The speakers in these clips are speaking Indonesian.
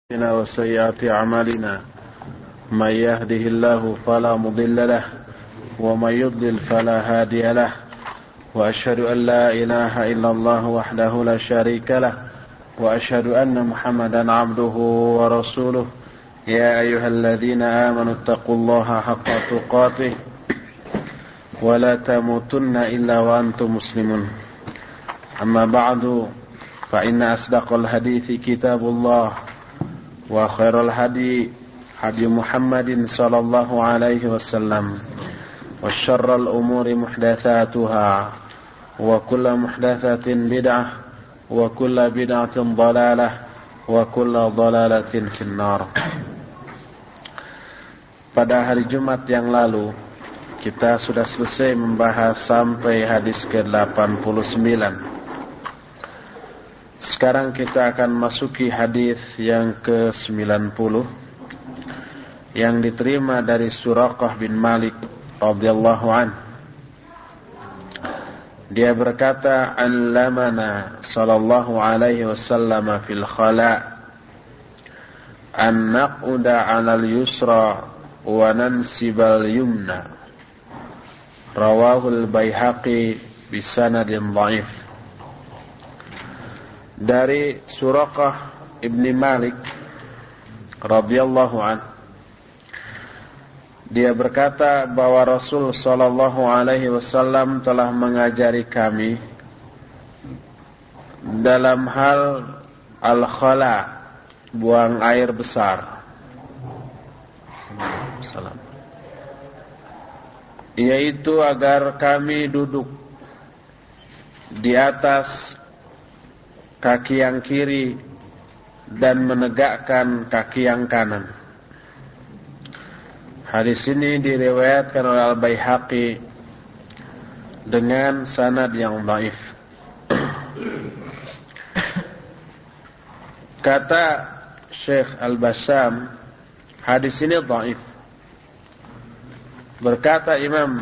وسيئات أعمالنا من يهده الله فلا مضل له ومن يضلل فلا هادي له وأشهد أن لا إله إلا الله وحده لا شريك له وأشهد أن محمدا عبده ورسوله يا أيها الذين آمنوا اتقوا الله حق تقاته ولا تموتن إلا وأنتم مسلمون أما بعد فإن أصدق الحديث كتاب الله وخير الهدي هدي محمد صلى الله عليه وسلم وشر الأمور محدثاتها وكل محدثة بدعة وكل بدعة ضلالة وكل ضلالة في النار. Pada hari Jumat yang lalu kita sudah selesai membahas sampai hadis ke-89. Sekarang kita akan masuki hadis yang ke-90 yang diterima dari Suraqah bin Malik radhiyallahu an. Dia berkata, "Allamana sallallahu alaihi wasallam fil khala an naq'uda 'alal yusra wa nansibal yumna." Rawahul Baihaqi bisanadin dhaif. Dari Suraqah ibni Malik radhiyallahu an, dia berkata bahwa Rasul sallallahu alaihi wasallam telah mengajari kami dalam hal al-khala, buang air besar, yaitu agar kami duduk di atas kaki yang kiri dan menegakkan kaki yang kanan. Hadis ini diriwayatkan oleh Al-Baihaqi dengan sanad yang dhaif. Kata Syekh Al-Bassam, hadis ini dhaif. Berkata Imam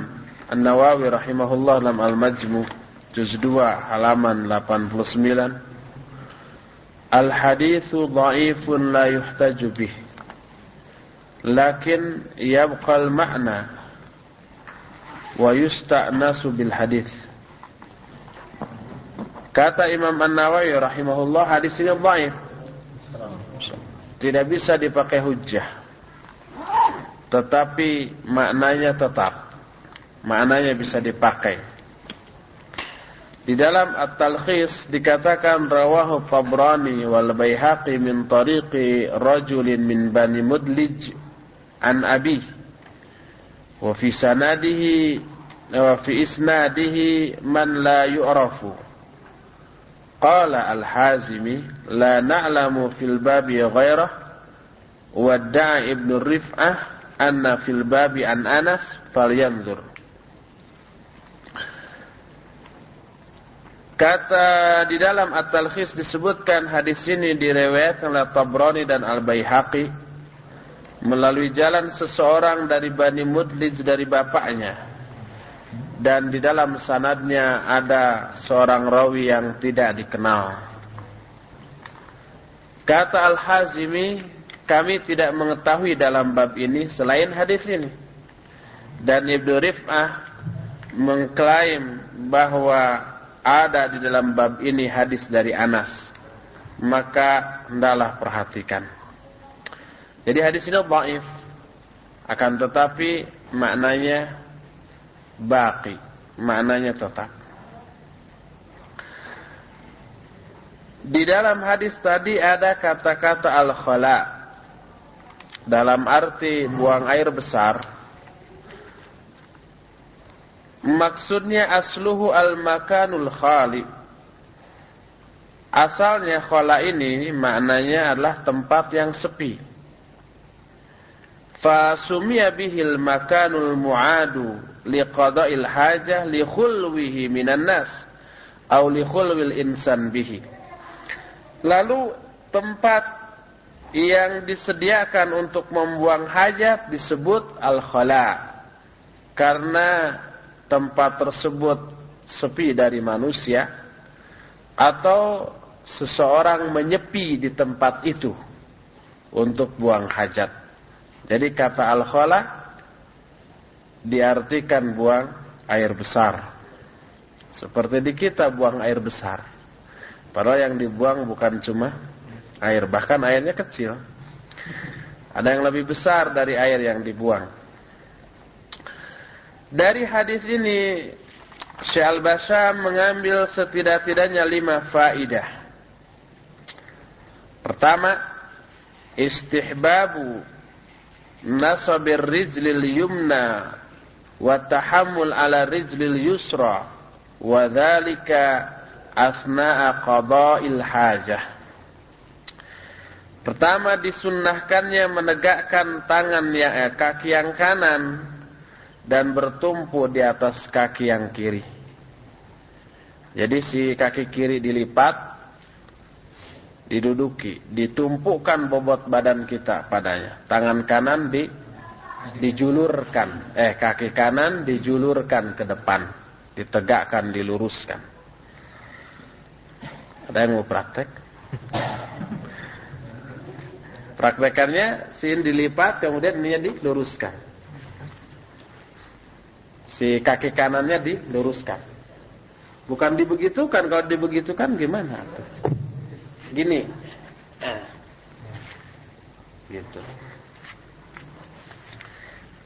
An-Nawawi rahimahullah dalam Al-Majmu' juz 2 halaman 89, Al-hadithu dha'ifun la yuhtaju bih, lakin yabqal ma'na wa yusta'nasu bil hadith. Kata Imam An-Nawawi rahimahullah, hadis ini dhaif, tidak bisa dipakai hujjah, tetapi maknanya tetap, maknanya bisa dipakai. Di dalam At-Talkhis dikatakan rawahu Tabrani wal Baihaqi min tariqi rajulin min Bani Mudlij an abi wa fi sanadihi wa fi isnadihi man la yu'rafu. Qala Al-Hazimi la na'lamu fil babi ghairah wa da'a Ibn Rif'ah anna fil babi an Anas falyanzur. Kata di dalam At-Talkhis disebutkan hadis ini diriwayatkan oleh Tabrani dan Al-Baihaqi melalui jalan seseorang dari Bani Mudlij dari bapaknya, dan di dalam sanadnya ada seorang rawi yang tidak dikenal. Kata Al-Hazimi, kami tidak mengetahui dalam bab ini selain hadis ini, dan Ibn Rif'ah mengklaim bahwa ada di dalam bab ini hadis dari Anas, maka hendaklah perhatikan. Jadi hadis ini dhaif, akan tetapi maknanya baqi, maknanya tetap. Di dalam hadis tadi ada kata-kata al-khala dalam arti buang air besar. Maksudnya asluhu al-makanul khali. Asalnya khala ini maknanya adalah tempat yang sepi. Fa sumiya bihil makanul mu'adu liqada'il hajah li khulwihi minan nas atau li khulwil insan bihi. Lalu tempat yang disediakan untuk membuang hajat disebut al-khala, karena tempat tersebut sepi dari manusia atau seseorang menyepi di tempat itu. untuk buang hajat. Jadi kata al-khala diartikan buang air besar. Seperti di kita buang air besar. Padahal yang dibuang bukan cuma air, bahkan airnya kecil. Ada yang lebih besar dari air yang dibuang. Dari hadis ini Syekh Al-Basyam mengambil setidak-tidaknya 5 faidah. Pertama, istihbabu nasabir rijlil yumna wa tahammul ala rijlil yusra wa dhalika asna'a qada'il hajah. Pertama, disunnahkannya menegakkan kaki yang kanan dan bertumpu di atas kaki yang kiri. Jadi si kaki kiri dilipat, diduduki, ditumpukkan bobot badan kita padanya. Tangan kanan dijulurkan, kaki kanan dijulurkan ke depan, ditegakkan, diluruskan. Ada yang mau praktek? Praktekannya sin dilipat, kemudian ininya diluruskan. Si kaki kanannya diluruskan. Bukan dibegitukan. Kalau dibegitukan gimana tuh? Gini. Gitu.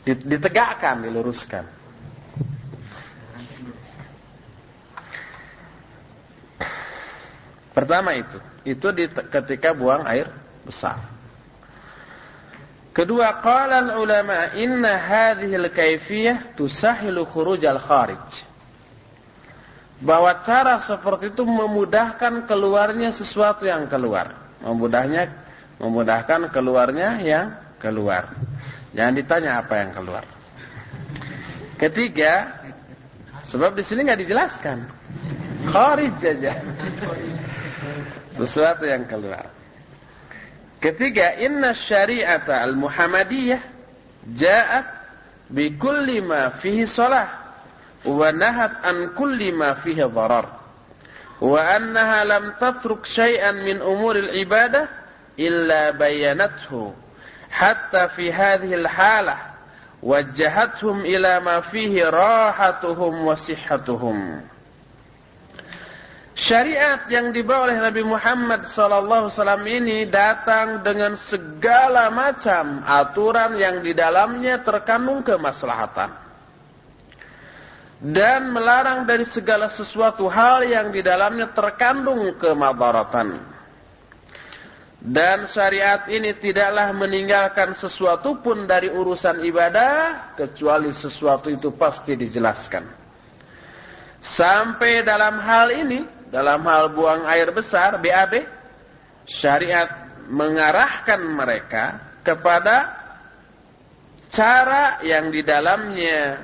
Ditegakkan, diluruskan. Pertama itu. Itu ketika buang air besar. Kedua, qala al-ulama inna hadhihi al-kaifiyah tusahilu khuruj al-kharij. Bahwa cara seperti itu memudahkan keluarnya sesuatu yang keluar. Memudahkan keluarnya yang keluar. Jangan ditanya apa yang keluar. Ketiga, sebab di sini enggak dijelaskan. Kharij saja. Sesuatu yang keluar. Ketiga, inna syari'ata al-Muhammadiyah ja'at bi kulli ma fihi salah wa nahat an kulli ma fihi dharar wa annaha lam tatruk syai'an min umuril ibadah illa bayanathu hatta fi hadhihi al-halah wajjahathum ila ma fihi rahatuhum wa sihhatuhum. Syariat yang dibawa oleh Nabi Muhammad SAW ini datang dengan segala macam aturan yang di dalamnya terkandung kemaslahatan. Dan melarang dari segala sesuatu hal yang di dalamnya terkandung kemadaratan. Dan syariat ini tidaklah meninggalkan sesuatu pun dari urusan ibadah, kecuali sesuatu itu pasti dijelaskan. Sampai dalam hal ini, dalam hal buang air besar, BAB, syariat mengarahkan mereka kepada cara yang di dalamnya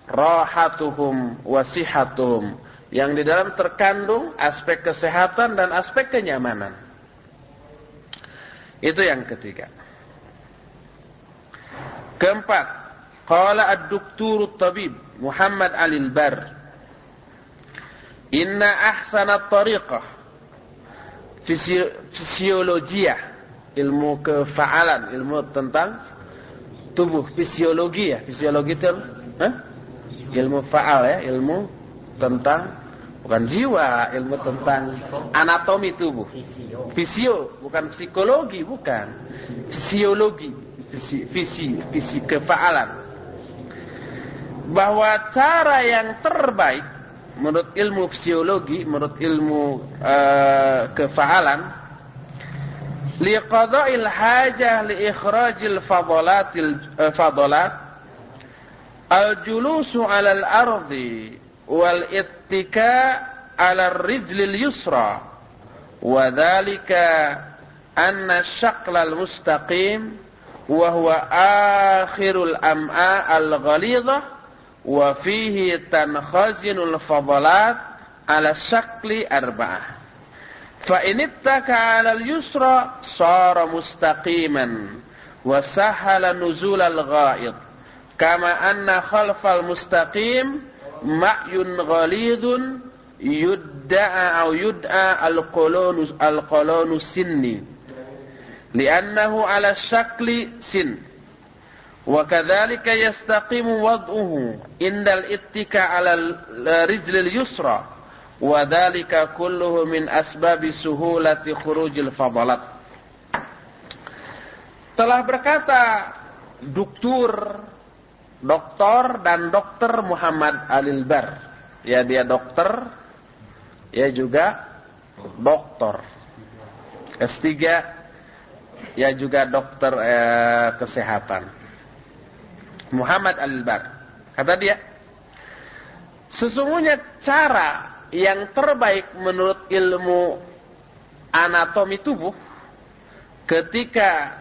rahatuhum wasihatuhum, yang di dalam terkandung aspek kesehatan dan aspek kenyamanan. Itu yang ketiga. Keempat, qala ad-doktor tabib Muhammad Al-Bar, inna ahsanat tariqah fisiologia, ilmu kefaalan, ilmu tentang tubuh, fisiologi ya, fisiologi itu ilmu faal ya, ilmu tentang, bukan jiwa, ilmu tentang anatomi tubuh, fisio, bukan psikologi, bukan fisiologi, visi kefaalan, bahwa cara yang terbaik menurut ilmu fisiologi, menurut ilmu kefaalan, liqada'il hajah li ikhrajil fadalat al-julusu 'ala al-ardi wal ittika 'ala ar-rijlil yusra wa dhalika anna ash-shaqla al-mustaqim wa huwa akhirul am'a al-ghalidhah wa fihi tankhazinul fadalat ala syakli arba'ah fa in ittaka 'ala al-yusra sara mustaqiman wa sahala nuzul al-gha'id kama anna khalfal mustaqim ma'yun ghalidun yud'a al-qulunu sinni li'annahu 'ala syakli sin wa kadzalika yastaqimu wad'uhu indal ittika 'ala rijlil yusra wa dzalika kulluhu min asbabi suhulati khurujil fadalat. Telah berkata doktor dan dokter Muhammad Al-Bar, ya dia dokter, ya juga doktor S3, ya juga dokter kesehatan. Muhammad Al-Bar kata dia, sesungguhnya cara yang terbaik menurut ilmu anatomi tubuh ketika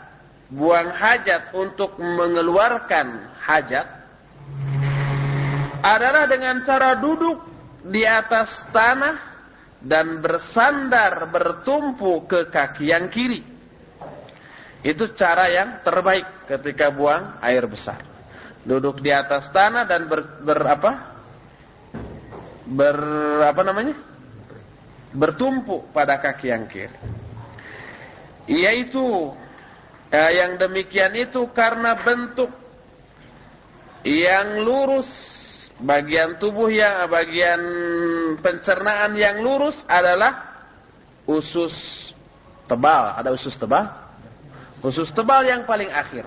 buang hajat untuk mengeluarkan hajat adalah dengan cara duduk di atas tanah dan bersandar bertumpu ke kaki yang kiri. Itu cara yang terbaik ketika buang air besar. Duduk di atas tanah dan bertumpu pada kaki yang kiri. Yaitu yang demikian itu karena bentuk yang lurus, bagian tubuh yang bagian pencernaan yang lurus adalah usus tebal. Ada usus tebal? Usus tebal yang paling akhir.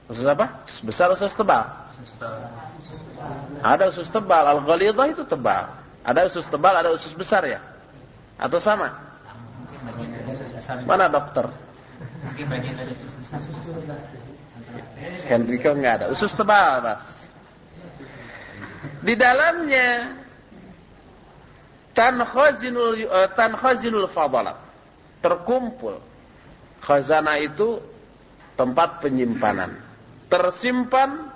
Usus apa? Usus besar, usus tebal. Ada usus tebal, al-ghalidhah itu tebal. Ada usus tebal, ada usus besar ya? Atau sama? Mana dokter? Mungkin bagian dari usus besar. Henrico enggak ada. Usus tebal, Mas. Di dalamnya tankhazinul fadalat. Terkumpul. Khazanah itu tempat penyimpanan. Tersimpan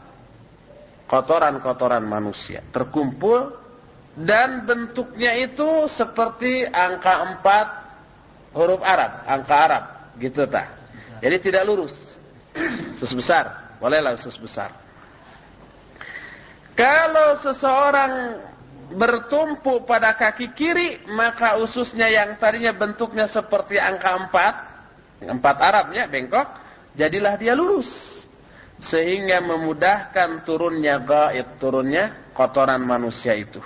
kotoran-kotoran manusia. Terkumpul dan bentuknya itu seperti angka 4 huruf Arab, angka Arab. Gitu tak? Jadi tidak lurus. Usus besar, bolehlah usus besar. Kalau seseorang bertumpu pada kaki kiri, maka ususnya yang tadinya bentuknya seperti angka 4 Arabnya bengkok, jadilah dia lurus. Sehingga memudahkan turunnya gaib, turunnya kotoran manusia itu.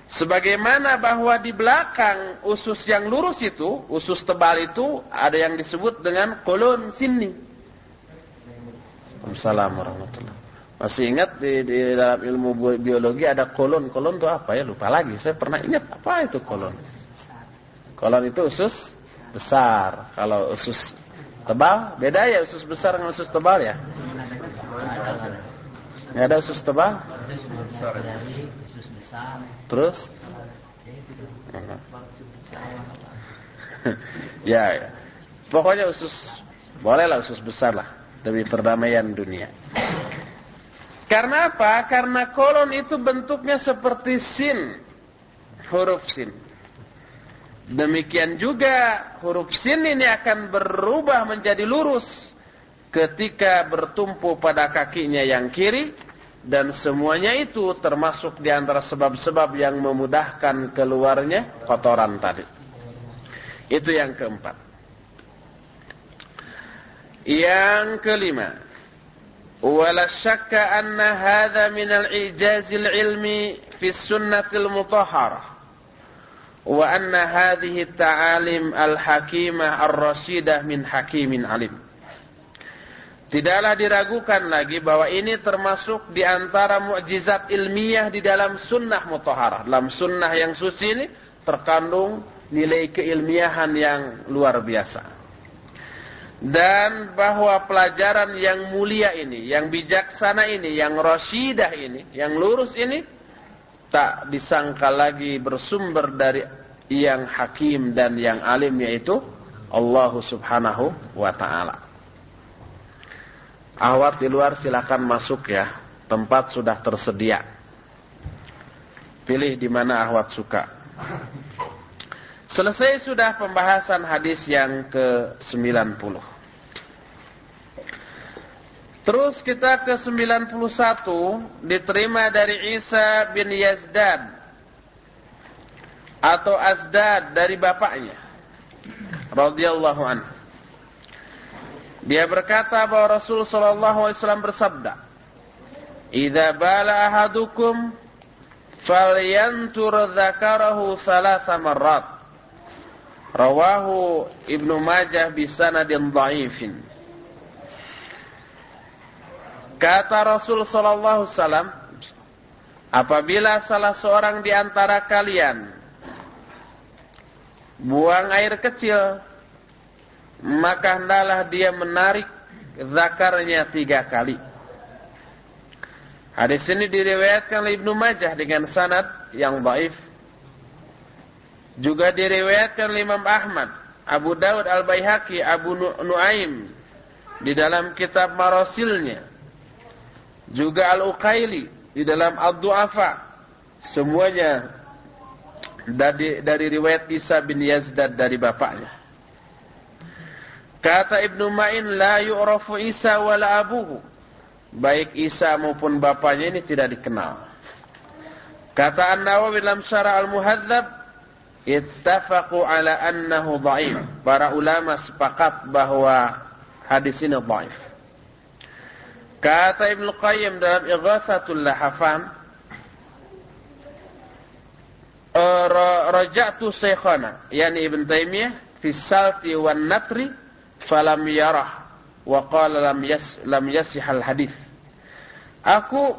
Sebagaimana bahwa di belakang usus yang lurus itu, usus tebal itu, ada yang disebut dengan kolon sini. Assalamualaikum warahmatullahi wabarakatuh. Masih ingat di dalam ilmu biologi ada kolon. Kolon itu apa ya? Lupa lagi. Saya pernah ingat apa itu kolon. Kolon itu usus besar. Kalau usus tebal, beda ya usus besar dengan usus tebal ya? Nggak ada usus tebal? Terus? Ya. Pokoknya usus, bolehlah usus besar lah. Demi perdamaian dunia. Karena apa? Karena kolon itu bentuknya seperti sin. Huruf sin. Demikian juga huruf sin ini akan berubah menjadi lurus ketika bertumpu pada kakinya yang kiri. Dan semuanya itu termasuk di antara sebab-sebab yang memudahkan keluarnya kotoran tadi. Itu yang keempat. Yang kelima, wala syakka anna hadha min al-i'jazil ilmi fi sunnatil mutahharah wa anna hadhihi ta'alim al-hakimah ar-rasyidah min hakimin alim. Tidaklah diragukan lagi bahwa ini termasuk di antara mukjizat ilmiah di dalam sunnah mutahharah. Dalam sunnah yang suci ini terkandung nilai keilmiahan yang luar biasa. Dan bahwa pelajaran yang mulia ini, yang bijaksana ini, yang rasyidah ini, yang lurus ini, tak disangka lagi bersumber dari yang hakim dan yang alim, yaitu Allah subhanahu wa ta'ala. Ahwat di luar silakan masuk ya. Tempat sudah tersedia. Pilih di mana ahwat suka. Selesai sudah pembahasan hadis yang ke-90. Terus kita ke-91 diterima dari Isa bin Yazdad atau Azdad dari bapaknya radhiyallahu anhu. Dia berkata bahwa Rasul sallallahu alaihi wasallam bersabda, "Idza bala ahadukum falyantur dzakarahu thalatha marrat." Rawahu Ibnu Majah bisanadin dhaifin. Kata Rasul sallallahu alaihi wasallam, apabila salah seorang di antara kalian buang air kecil, maka hendaklah dia menarik zakarnya 3 kali. Hadis ini diriwayatkan oleh Ibnu Majah dengan sanad yang dhaif. Juga diriwayatkan oleh Imam Ahmad, Abu Daud Al-Baihaqi, Abu Nuaim di dalam kitab Marasilnya, juga Al-Uqaili di dalam Ad-Du'afa. Semuanya dari riwayat Isa bin Yazdad dari bapaknya. Kata Ibnu Ma'in, la yu'rafu Isa wala abuhu. Baik Isa maupun bapaknya ini tidak dikenal. Kata An-Nawawi dalam Syarah Al-Muhadzab, ittafaqu ala annahu dhaif. Para ulama sepakat bahwa hadis ini dhaif. Kata Ibnu Qayyim dalam Ighatsatul Lahafan, raja'tu syekhana, yani Ibn Taimiyah, fi salti wan natri falam yarah wa qala lam yasih al hadis. Aku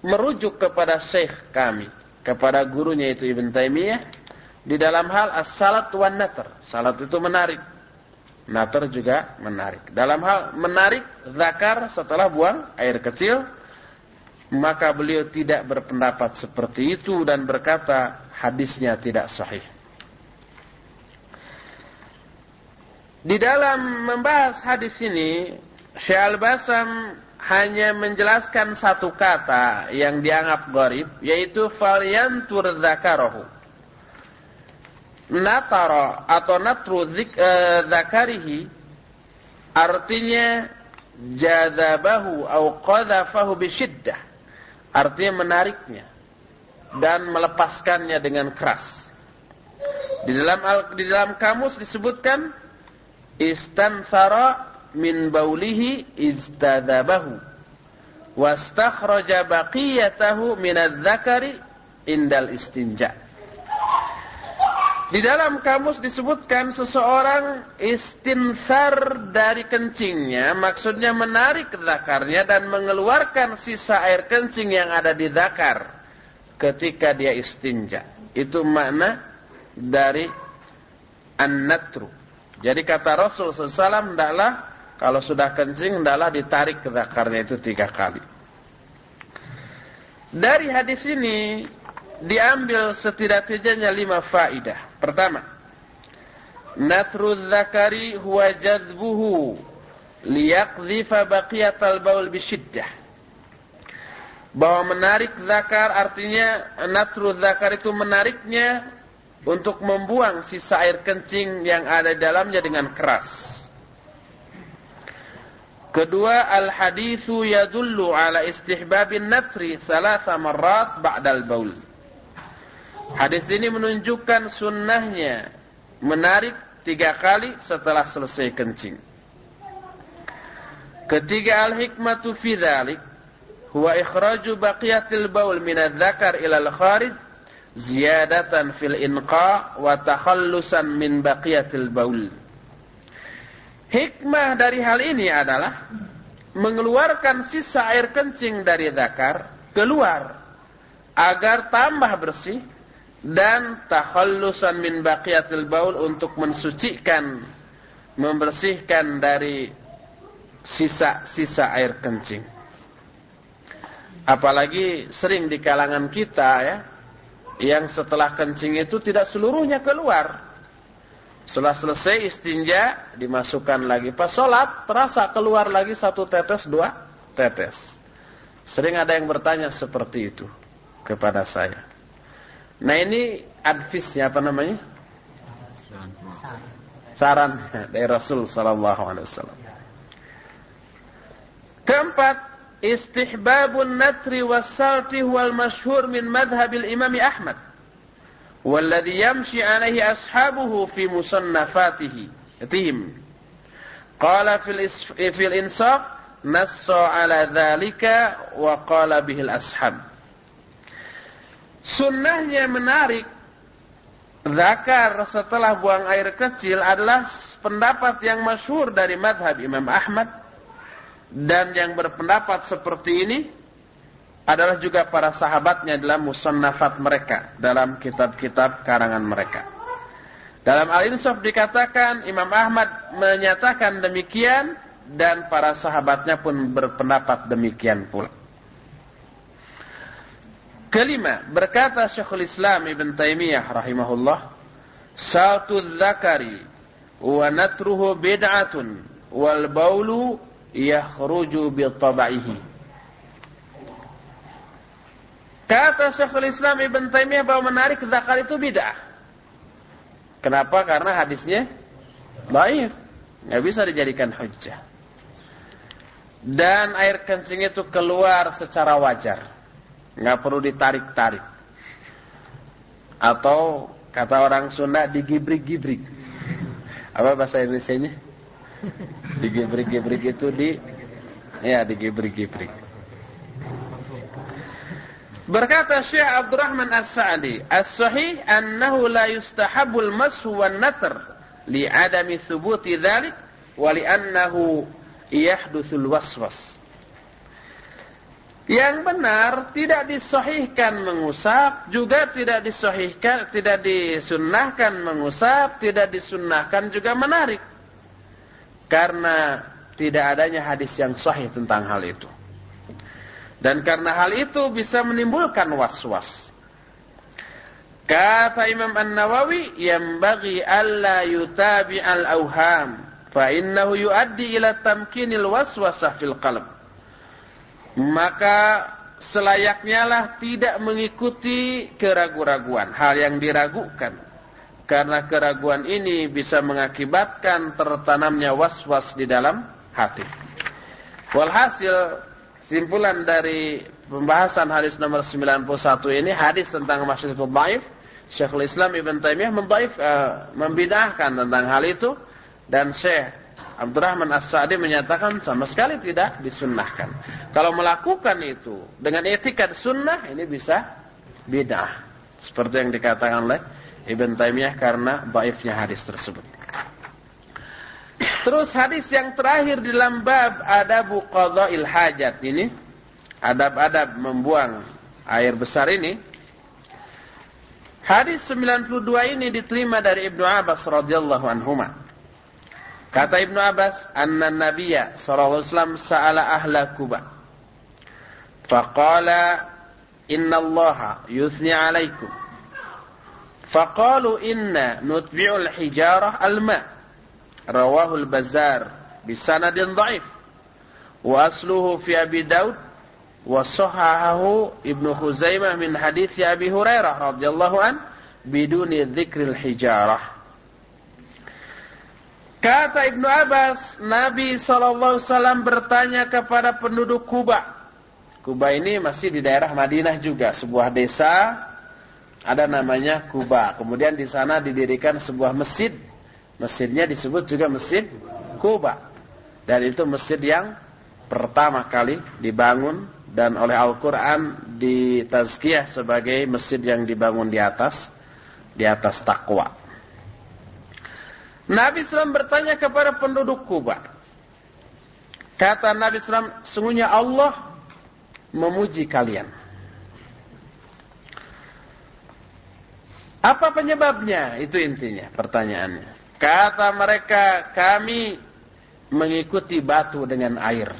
merujuk kepada syekh kami, kepada gurunya itu Ibn Taimiyah, di dalam hal as-salat wan natr. Salat itu menarik, natr juga menarik. Dalam hal menarik zakar setelah buang air kecil, maka beliau tidak berpendapat seperti itu dan berkata hadisnya tidak sahih. Di dalam membahas hadis ini, Syekh Al-Basam hanya menjelaskan satu kata yang dianggap gharib, yaitu falyantur dzakarahu. Natara atau natru dzakarihi artinya jadzabahu au qadhafahu bisyiddah. Artinya menariknya dan melepaskannya dengan keras. Di dalam kamus disebutkan istanthara min baulihi istadzabahu wastakhraja baqiyatahu min adz-dzakari indal istinja. Di dalam kamus disebutkan seseorang istinthar dari kencingnya, maksudnya menarik zakarnya dan mengeluarkan sisa air kencing yang ada di zakar ketika dia istinja. Itu makna dari an-natru. Jadi kata Rasul SAW, hendaklah kalau sudah kencing, hendaklah ditarik ke zakarnya itu 3 kali. Dari hadis ini diambil setidak-tidaknya 5 faidah. Pertama, natru dzakari huwa jadbuhu liyaqdhifa baqiyatal baul bisyiddah. Bahwa menarik zakar artinya natru zakar itu menariknya untuk membuang sisa air kencing yang ada di dalamnya dengan keras. Kedua, al-haditsu yadullu ala istihbabin natri 3 marrat ba'dal baul. Hadis ini menunjukkan sunnahnya menarik 3 kali setelah selesai kencing. Ketiga, al-hikmatu fi dzalik huwa ikhraju baqiyatil baul min adz-dzakar ila al-kharij ziyadatan fil inqa wa takhallusan min baqiyatil baul. Hikmah dari hal ini adalah mengeluarkan sisa air kencing dari zakar keluar agar tambah bersih dan takhallusan min baqiyatil baul untuk mensucikan, membersihkan dari sisa-sisa air kencing. Apalagi sering di kalangan kita ya, yang setelah kencing itu tidak seluruhnya keluar. Setelah selesai istinja dimasukkan lagi. Pas sholat terasa keluar lagi 1 tetes 2 tetes. Sering ada yang bertanya seperti itu kepada saya. Nah ini advisnya apa namanya? Saran dari Rasul sallallahu alaihi wasallam. Keempat, istihbabun natri was-salti huwal masyhur min madhhabil Imam Ahmad. Walladhi yamshi alaihi ashabuhu fi musannafatihim. Qala fil insaf nassa ala dzalika wa qala bihil ashab. Sunnahnya menarik zakar setelah buang air kecil adalah pendapat yang masyhur dari madhab Imam Ahmad, dan yang berpendapat seperti ini adalah juga para sahabatnya dalam musannafat mereka, dalam kitab-kitab karangan mereka. Dalam Al-Insaf dikatakan Imam Ahmad menyatakan demikian, dan para sahabatnya pun berpendapat demikian pula. Kelima, berkata Syekhul Islam Ibn Taimiyah rahimahullah, "Sautul dzakari wa natruhu bid'atun wal baulu yakhruju bi tabaihi." Kata Syekhul Islam Ibn Taimiyah bahwa menarik zakar itu bid'ah. Kenapa? Karena hadisnya dhaif, nggak bisa dijadikan hujjah. Dan air kencing itu keluar secara wajar, nggak perlu ditarik-tarik. Atau kata orang Sunda digibrik-gibrik. Apa bahasa Indonesianya? Digibrik-gibrik itu digibrik-gibrik. Berkata Syekh Abdurrahman As-Sa'di, "As-sahih annahu la yustahabul mashu wan natr li'adami thubuti dzalik wa li'annahu yahdutsul waswas." Yang benar tidak disahihkan mengusap, juga tidak disunnahkan mengusap, tidak disunnahkan juga menarik, karena tidak adanya hadis yang sahih tentang hal itu. Dan karena hal itu bisa menimbulkan was-was. Kata Imam An-Nawawi, "Yanbaghi alla yutabi'al awham, fa innahu yuaddi ila tamkinil waswasah fil qalb." Maka selayaknya lah tidak mengikuti keraguan-raguan, hal yang diragukan, karena keraguan ini bisa mengakibatkan tertanamnya was-was di dalam hati. Walhasil, simpulan dari pembahasan hadis nomor 91 ini, hadis tentang masjid itu dhaif. Syekhul Islam Ibn Taimiyah membidahkan tentang hal itu, dan Syekh Abdurrahman As-Sa'di menyatakan sama sekali tidak disunnahkan. Kalau melakukan itu dengan etikat sunnah, ini bisa bid'ah, seperti yang dikatakan oleh Ibn Taimiyah karena dhaifnya hadis tersebut. Terus hadis yang terakhir di dalam bab adabu qada'il hajat ini, adab-adab membuang air besar ini. Hadis 92 ini diterima dari Ibnu Abbas radhiyallahu anhuma. Kata Ibnu Abbas, "Anna Nabiyya sallallahu alaihi wasallam sa'ala ahla Quba. Faqala, inna Allaha yuthni 'alaikum. Faqalu inna nutbi'ul hijarah al-ma'." Rawahu al-Bazzar bisanadin dhaif, wa asluhu fi Abi Daud, wa sahahahu Ibnu Khuzaimah min hadits Abi Hurairah radhiyallahu an biduni dzikril hijarah. Kata Ibnu Abbas, Nabi SAW bertanya kepada penduduk Kuba. Kuba ini masih di daerah Madinah juga, sebuah desa ada namanya Kuba. Kemudian di sana didirikan sebuah masjid. Masjidnya disebut juga Masjid Kuba. Dan itu masjid yang pertama kali dibangun, dan oleh Al-Quran ditazkiyah sebagai masjid yang dibangun di atas takwa. Nabi SAW bertanya kepada penduduk Kuba. Kata Nabi SAW, "Sungguhnya Allah memuji kalian." Apa penyebabnya? Itu intinya pertanyaannya. Kata mereka, "Kami mengikuti batu dengan air."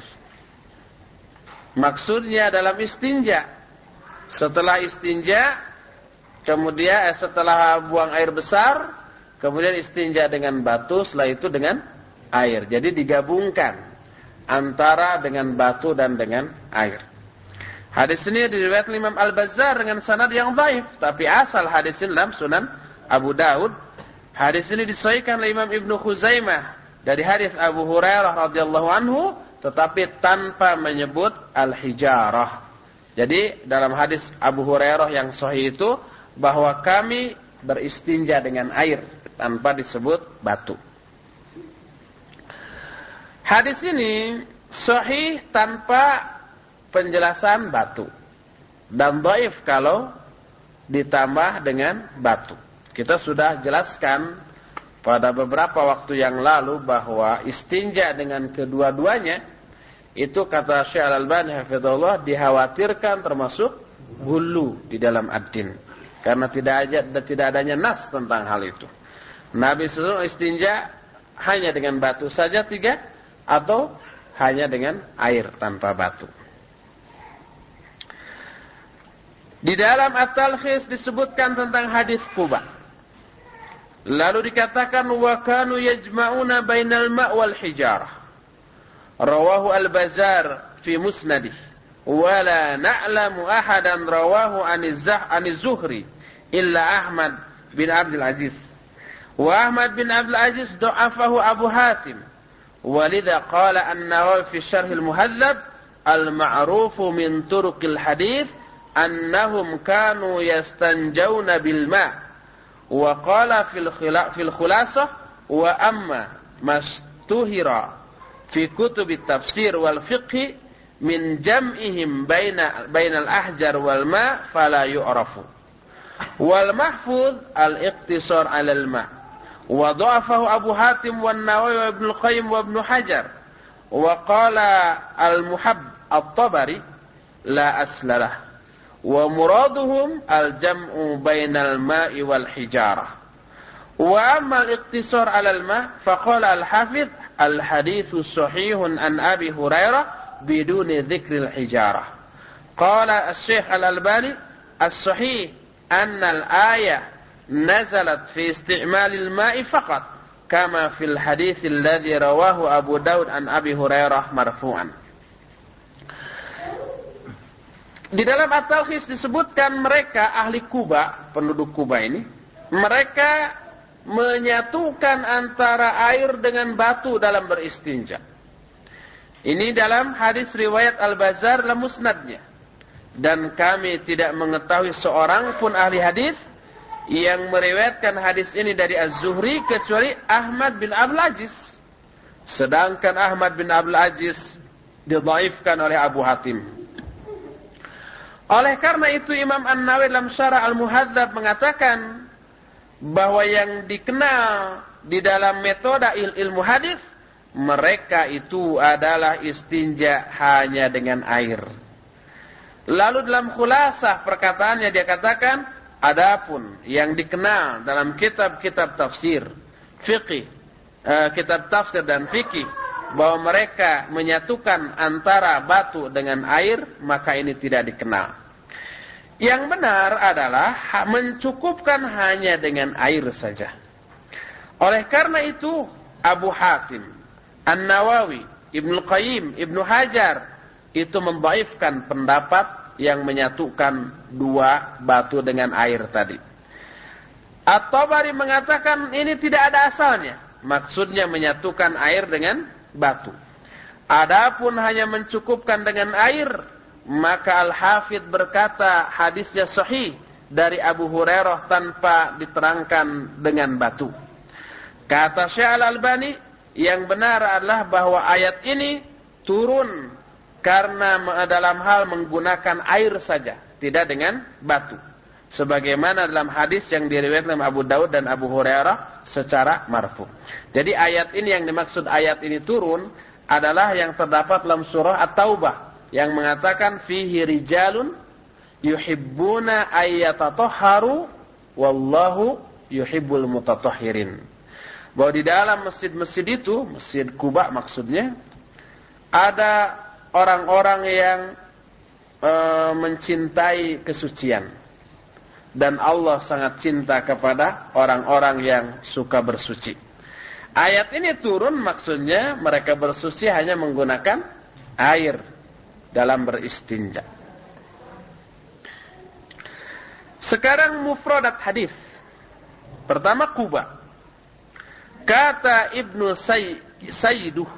Maksudnya dalam istinja. Setelah istinja, kemudian setelah buang air besar, kemudian istinja dengan batu, setelah itu dengan air. Jadi digabungkan antara dengan batu dan dengan air. Hadis ini diriwayatkan Imam Al-Bazzar dengan sanad yang dhaif, tapi asal hadis ini dalam Sunan Abu Daud. Hadis ini disahihkan oleh Imam Ibnu Khuzaimah dari hadis Abu Hurairah radhiyallahu anhu, tetapi tanpa menyebut al-hijarah. Jadi dalam hadis Abu Hurairah yang sahih itu bahwa kami beristinja dengan air tanpa disebut batu. Hadis ini sahih tanpa penjelasan batu dan dhaif kalau ditambah dengan batu. Kita sudah jelaskan pada beberapa waktu yang lalu bahwa istinja dengan kedua-duanya itu kata Syekh Al-Albani hafizahullah dikhawatirkan termasuk ghulu di dalam ad-din karena tidak adanya nas tentang hal itu. Nabi SAW istinja hanya dengan batu saja 3 atau hanya dengan air tanpa batu. Di dalam At-Talkhis disebutkan tentang hadis Quba. Lalu dikatakan wa kanu yajma'una bainal ma' wal hijarah. Rawahu Al-Bazzar fi musnadih. Wa la na'lamu ahadan rawahu an Zuhri illa Ahmad bin Abdul Aziz. Wa Ahmad bin Abdul Aziz da'afahu Abu Hatim. Walidha qala an-Nawawi fi syarh al-Muhadzab al-ma'rufu min turuqil hadits annahum kanu yastanjawna bil ma' wa qala fil khulasah wa amma mastuhira fi kutub at-tafsir wal fiqh min jam'ihim bainal ahjar wal ma' fala yu'rafu wal mahfuz al-iqtisar 'ala al-ma' wa dha'afahu Abu Hatim wan Nawawi wa Ibnu Qayyim wa Ibnu Hajar wa qala al-Muhabb at-Tabari la aslalah wa muraduhum al-jam'u bainal ma'i wal hijarah wa amma al-iqtisar 'ala al-ma' faqala al-Hafidh al-hadithu sahihun an Abi Hurairah biduni dhikri al-hijarah qala al-Syekh Al-Albani as-sahih anna al-ayah nazalat fi isti'mal al-ma'i faqat kama fil hadits alladhi rawahu Abu Daud an Abi Hurairah marfu'an. Di dalam At-Talkhis disebutkan mereka ahli Kuba, penduduk Kuba ini, mereka menyatukan antara air dengan batu dalam beristinja. Ini dalam hadis riwayat Al-Bazzar dalam musnadnya. Dan kami tidak mengetahui seorang pun ahli hadis yang meriwayatkan hadis ini dari Az-Zuhri kecuali Ahmad bin Abdul Aziz. Sedangkan Ahmad bin Abdul Aziz didhaifkan oleh Abu Hatim. Oleh karena itu Imam An-Nawawi dalam Syarah Al-Muhadzab mengatakan bahwa yang dikenal di dalam metode ilmu hadis mereka itu adalah istinja hanya dengan air. Lalu dalam khulasah perkataannya dia katakan adapun yang dikenal dalam kitab-kitab tafsir, fiqih, kitab tafsir dan fikih bahwa mereka menyatukan antara batu dengan air, maka ini tidak dikenal. Yang benar adalah mencukupkan hanya dengan air saja. Oleh karena itu Abu Hatim, An-Nawawi, Ibnu Qayyim, Ibnu Hajar itu membaifkan pendapat yang menyatukan dua batu dengan air tadi. At-Tabari mengatakan ini tidak ada asalnya. Maksudnya menyatukan air dengan batu. Adapun hanya mencukupkan dengan air, maka Al-Hafidh berkata hadisnya sahih dari Abu Hurairah tanpa diterangkan dengan batu. Kata Syekh Al-Albani, yang benar adalah bahwa ayat ini turun karena dalam hal menggunakan air saja, tidak dengan batu. Sebagaimana dalam hadis yang diriwayatkan Abu Daud dan Abu Hurairah secara marfu. Jadi ayat ini yang dimaksud ayat ini turun adalah yang terdapat dalam surah At-Taubah yang mengatakan fihi rijalun yuhibbuna ayyatatahharu wallahu yuhibbul mutatahhirin. Bahwa di dalam masjid-masjid itu, Masjid Quba maksudnya, ada orang-orang yang mencintai kesucian. Dan Allah sangat cinta kepada orang-orang yang suka bersuci. Ayat ini turun maksudnya mereka bersuci hanya menggunakan air dalam beristinja. Sekarang mufradat hadis. Pertama Quba. Kata Ibnu Sayyiduh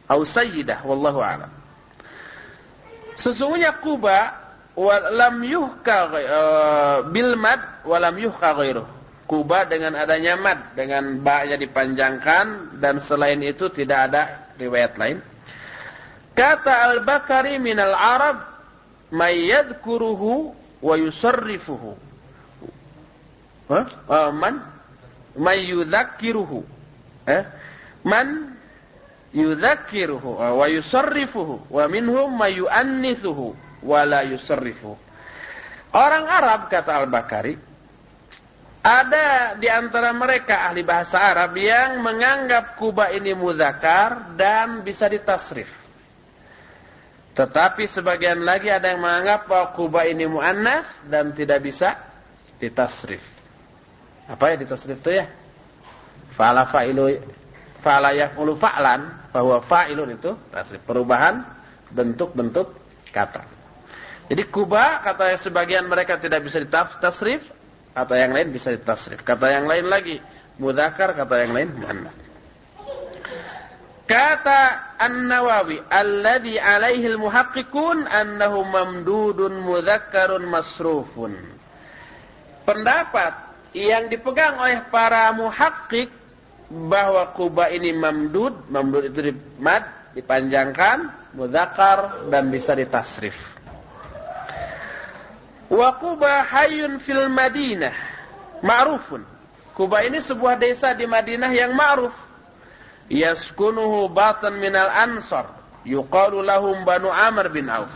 atau Sayyidah wallahu a'lam. Sesungguhnya Quba lam yuhka bil mad wa lam yuhka ghairuh. Quba dengan adanya mad, dengan ba-nya dipanjangkan, dan selain itu tidak ada riwayat lain. Kata Al-Bakari minal Arab may yadhkuruhu wa yusarrifuhu. Man yudzakiruhu. Man yudzakiruhu wa yusarrifuhu wa minhum may yuannithuhu wa la yusarrifuhu. Orang Arab, kata Al-Bakari, ada di antara mereka ahli bahasa Arab yang menganggap Quba ini muzakkar dan bisa ditasrif. Tetapi sebagian lagi ada yang menganggap bahwa Quba ini muannats dan tidak bisa ditasrif. Apa ya ditasrif itu ya? Fa'ala fa'ilu fa'ala yaf'ulu fa'lan, bahwa fa'ilun itu tasrif, perubahan bentuk-bentuk kata. Jadi Quba kata sebagian mereka tidak bisa ditasrif, kata yang lain bisa ditasrif. Kata yang lain lagi mudzakkar, kata yang lain muannats. Kata An-Nawawi, alladhi alaihi al-muhaqqiqun annahu mamdudun mudzakkarun masrufun. Pendapat yang dipegang oleh para muhaqqiq bahwa Quba ini mamdud itu mad, dipanjangkan, mudzakkar dan bisa ditasrif. Wa Quba hayyun fil Madinah ma'rufun. Quba ini sebuah desa di Madinah yang ma'ruf. Yaskunuhu batan minal ansar yuqalu lahum Banu Amr bin Auf.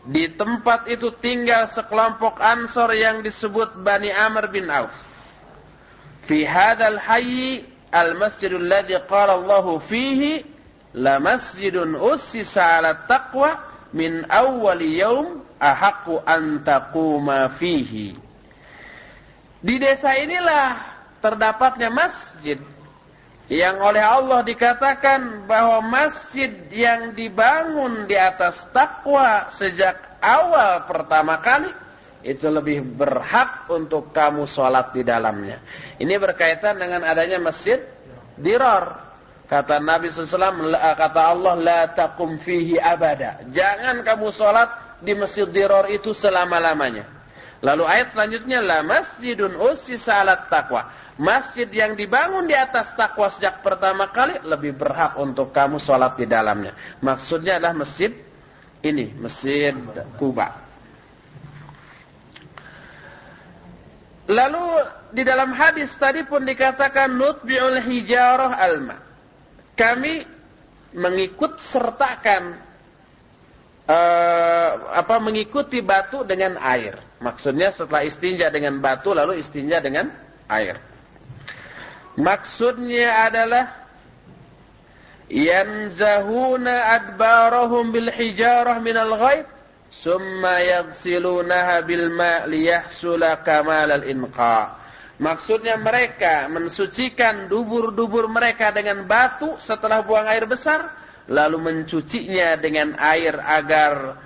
Di tempat itu tinggal sekelompok Ansor yang disebut Bani Amr bin Auf. Fi hadzal hayy al-masjidul ladzi qala Allahu fihi la masjidun ussisa 'ala taqwa min awwali yaum ahaqqu an taquma fihi. Di desa inilah terdapatnya masjid yang oleh Allah dikatakan bahwa masjid yang dibangun di atas takwa sejak awal pertama kali itu lebih berhak untuk kamu sholat di dalamnya. Ini berkaitan dengan adanya masjid Dirar. Kata Nabi SAW, kata Allah, la taqum fihi abada. Jangan kamu sholat di masjid Dirar itu selama-lamanya. Lalu ayat selanjutnya, la masjidun ussisa 'alat taqwa. Masjid yang dibangun di atas takwa sejak pertama kali lebih berhak untuk kamu sholat di dalamnya. Maksudnya adalah masjid ini, Masjid Quba. Lalu di dalam hadis tadi pun dikatakan nutbi'ul hijarah alma. Kami mengikut sertakan mengikuti batu dengan air. Maksudnya setelah istinja dengan batu lalu istinja dengan air. Maksudnya adalah yanzahuna adbarahum bil hijarah minal ghaib summa yaghsilunaha bil ma' liyahsula kamal al inqa. Maksudnya mereka mensucikan dubur-dubur mereka dengan batu setelah buang air besar, lalu mencucinya dengan air agar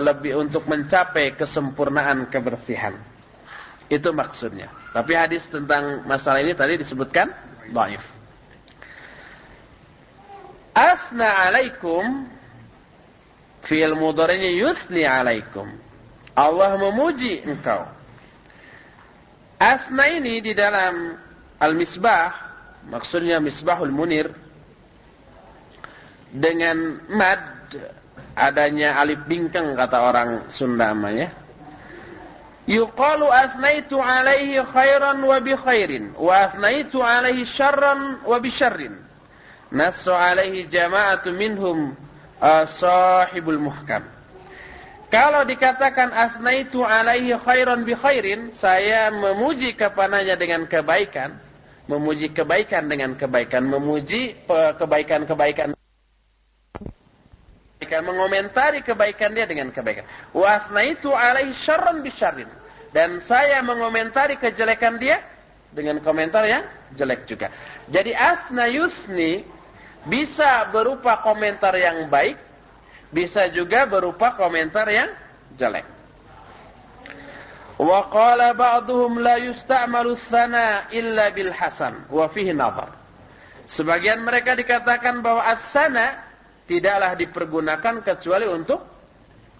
lebih untuk mencapai kesempurnaan kebersihan. Itu maksudnya. Tapi hadis tentang masalah ini tadi disebutkan dhaif. Asna alaikum, fi'il mudhari'nya yusni alaikum. Allah memuji engkau. Asna ini di dalam Al-Misbah, maksudnya Misbahul Munir, dengan mad, adanya alif bingkang kata orang Sunda namanya. Yuqalu asnaitu alaihi khairan wa bi khairin wa asnaitu alaihi syarran wa bi syarrin. Nassu alaihi jama'atu minhum sahibul muhkam. Kalau dikatakan asnaitu alaihi khairan bi khairin, saya memuji kepadanya dengan kebaikan, memuji kebaikan dengan kebaikan, memuji kebaikan-kebaikan, mengomentari kebaikan dia dengan kebaikan. Wa asnaitu alaihi syarran bi syarrin. Dan saya mengomentari kejelekan dia dengan komentar yang jelek juga. Jadi asna yusni bisa berupa komentar yang baik, bisa juga berupa komentar yang jelek. Wa qala ba'dhum la yusta'malu tsana illa bil hasan wa fihi nadhar. Sebagian mereka dikatakan bahwa as-sana tidaklah dipergunakan kecuali untuk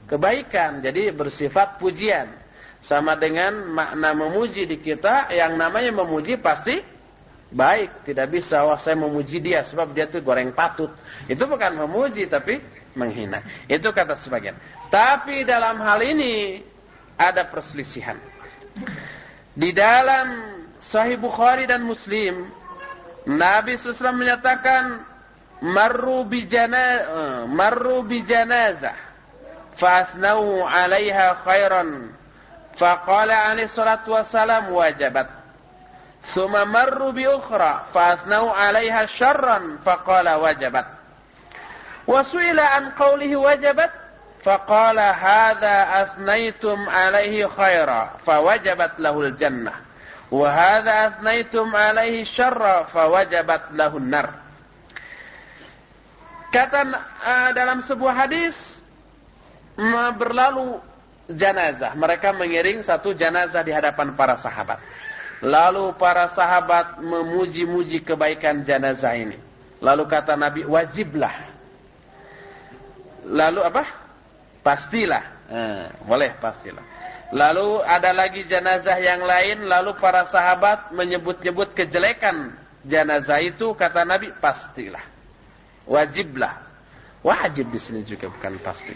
kebaikan, jadi bersifat pujian. Sama dengan makna memuji di kita, yang namanya memuji pasti baik. Tidak bisa, wah saya memuji dia sebab dia tuh goreng patut. Itu bukan memuji, tapi menghina. Itu kata sebagian. Tapi dalam hal ini ada perselisihan. Di dalam Sahih Bukhari dan Muslim, Nabi SAW menyatakan, marru bi janazah fa'athnau 'alaiha khairan faqala alaihi salatu wassalam wajabat, thumma marru bi ukhra fa'athnau 'alaiha syarran faqala wajabat, wa su'ila an qawlihi wajabat faqala hadha athnaytum 'alaihi khaira fawajabat lahul jannah wa hadha athnaytum 'alaihi syarra fawajabat lahun nar. Kata dalam sebuah hadis, berlalu janazah. Mereka mengiring satu janazah di hadapan para sahabat. Lalu para sahabat memuji-muji kebaikan janazah ini. Lalu kata Nabi, wajiblah. Lalu apa? Pastilah. Boleh, pastilah. Lalu ada lagi janazah yang lain. Lalu para sahabat menyebut-nyebut kejelekan janazah itu. Kata Nabi, pastilah. Wajiblah. Wajib di sini juga bukan pasti.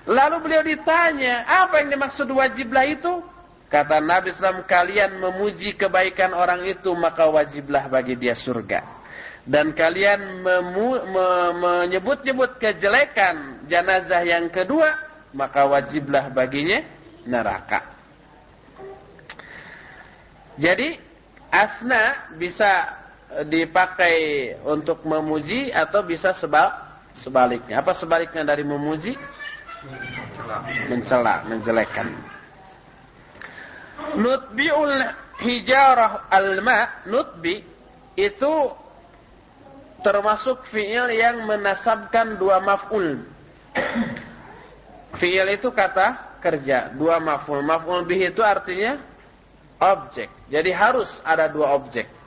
Lalu beliau ditanya, apa yang dimaksud wajiblah itu? Kata Nabi SAW, kalian memuji kebaikan orang itu, maka wajiblah bagi dia surga. Dan kalian menyebut-nyebut kejelekan jenazah yang kedua, maka wajiblah baginya neraka. Jadi asna bisa dipakai untuk memuji atau bisa sebaliknya. Apa sebaliknya dari memuji? Mencela, menjelekkan. Nutbi'ul hijarah alma, nutbi itu termasuk fi'il yang menasabkan dua maf'ul. Fi'il itu kata kerja, dua maf'ul. Maf'ul bih itu artinya objek. Jadi harus ada dua objek.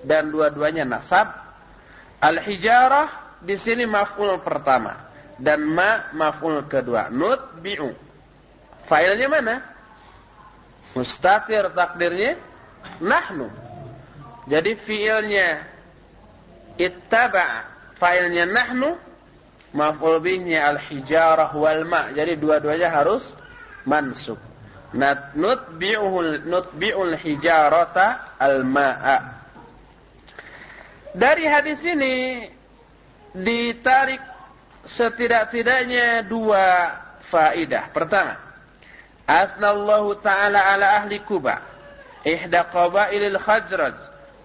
Dan dua-duanya nasab. Al-hijarah di sini maf'ul pertama dan maf'ul kedua. Nutbi'u. Failnya mana? Mustatir, takdirnya nahnu. Jadi fiilnya ittaba, failnya nahnu, maf'ul bihnya al-hijarah wal ma. Jadi dua-duanya harus mansub. Nutbi'ul hijarata al-ma'a. Dari hadis ini ditarik setidak-tidaknya dua faidah. Pertama, asnallahu ta'ala ala ahli Kuba, ihda qabailil Khazraj,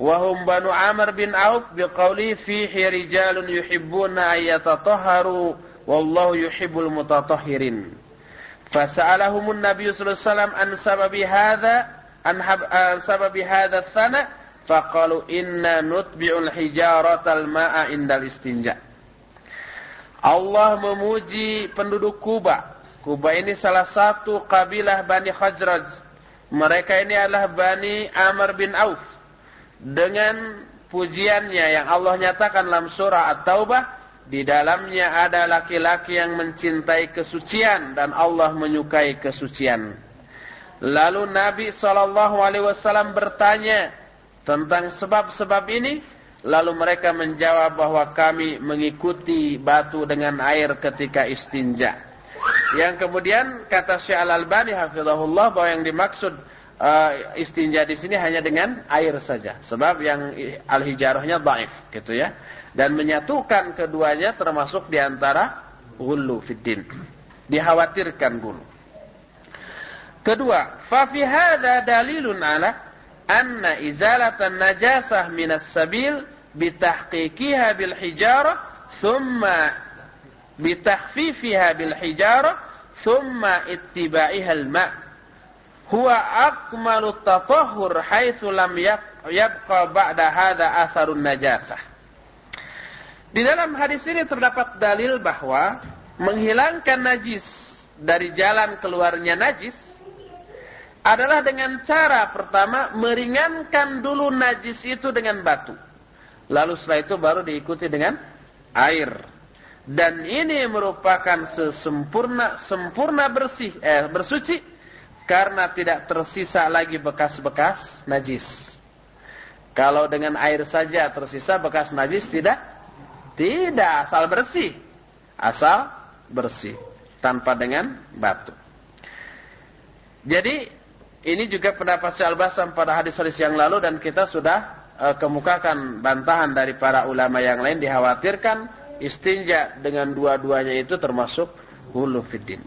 wa hum Banu Amr bin Auf, biqauli fihi rijalun yuhibbuna ayyatatahharu wallahu yuhibbul mutatahhirin. Fasa'alahumun Nabi sallallahu alaihi wasallam an sababi hadha thana. Faqalu inna nutbi'ul hijaratal ma'a indal istinja. Allah memuji penduduk Kuba. Kuba ini salah satu kabilah Bani Khazraj. Mereka ini adalah Bani Amr bin Auf. Dengan pujiannya yang Allah nyatakan dalam surah At-Taubah, di dalamnya ada laki-laki yang mencintai kesucian dan Allah menyukai kesucian. Lalu Nabi SAW bertanya tentang sebab-sebab ini, lalu mereka menjawab bahwa kami mengikuti batu dengan air ketika istinja. Yang kemudian kata Syekh Al-Albani hafizahullah bahwa yang dimaksud istinja di sini hanya dengan air saja, sebab yang al-hijarahnya dhaif gitu ya. Dan menyatukan keduanya termasuk di antara ghullu fiddin. Dikhawatirkan dulu. Kedua, fa fi hadza dalilun ala anna izalatan najasah minas sabil bitahqiqiha bil hijarah thumma bitahfifiha bil hijarah thumma ittiba'iha al ma' huwa akmalu tatahhur haitsu lam yabqa ba'da hadza atharun najasah. Di dalam hadis ini terdapat dalil bahwa menghilangkan najis dari jalan keluarnya najis adalah dengan cara pertama meringankan dulu najis itu dengan batu. Lalu setelah itu baru diikuti dengan air. Dan ini merupakan sempurna bersuci karena tidak tersisa lagi bekas-bekas najis. Kalau dengan air saja tersisa bekas najis tidak? Tidak, asal bersih. Asal bersih, tanpa dengan batu. Jadi ini juga pendapat Syekh Al-Bassam pada hadis-hadis yang lalu, dan kita sudah kemukakan bantahan dari para ulama yang lain. Dikhawatirkan istinja dengan dua-duanya itu termasuk hulu fiddin.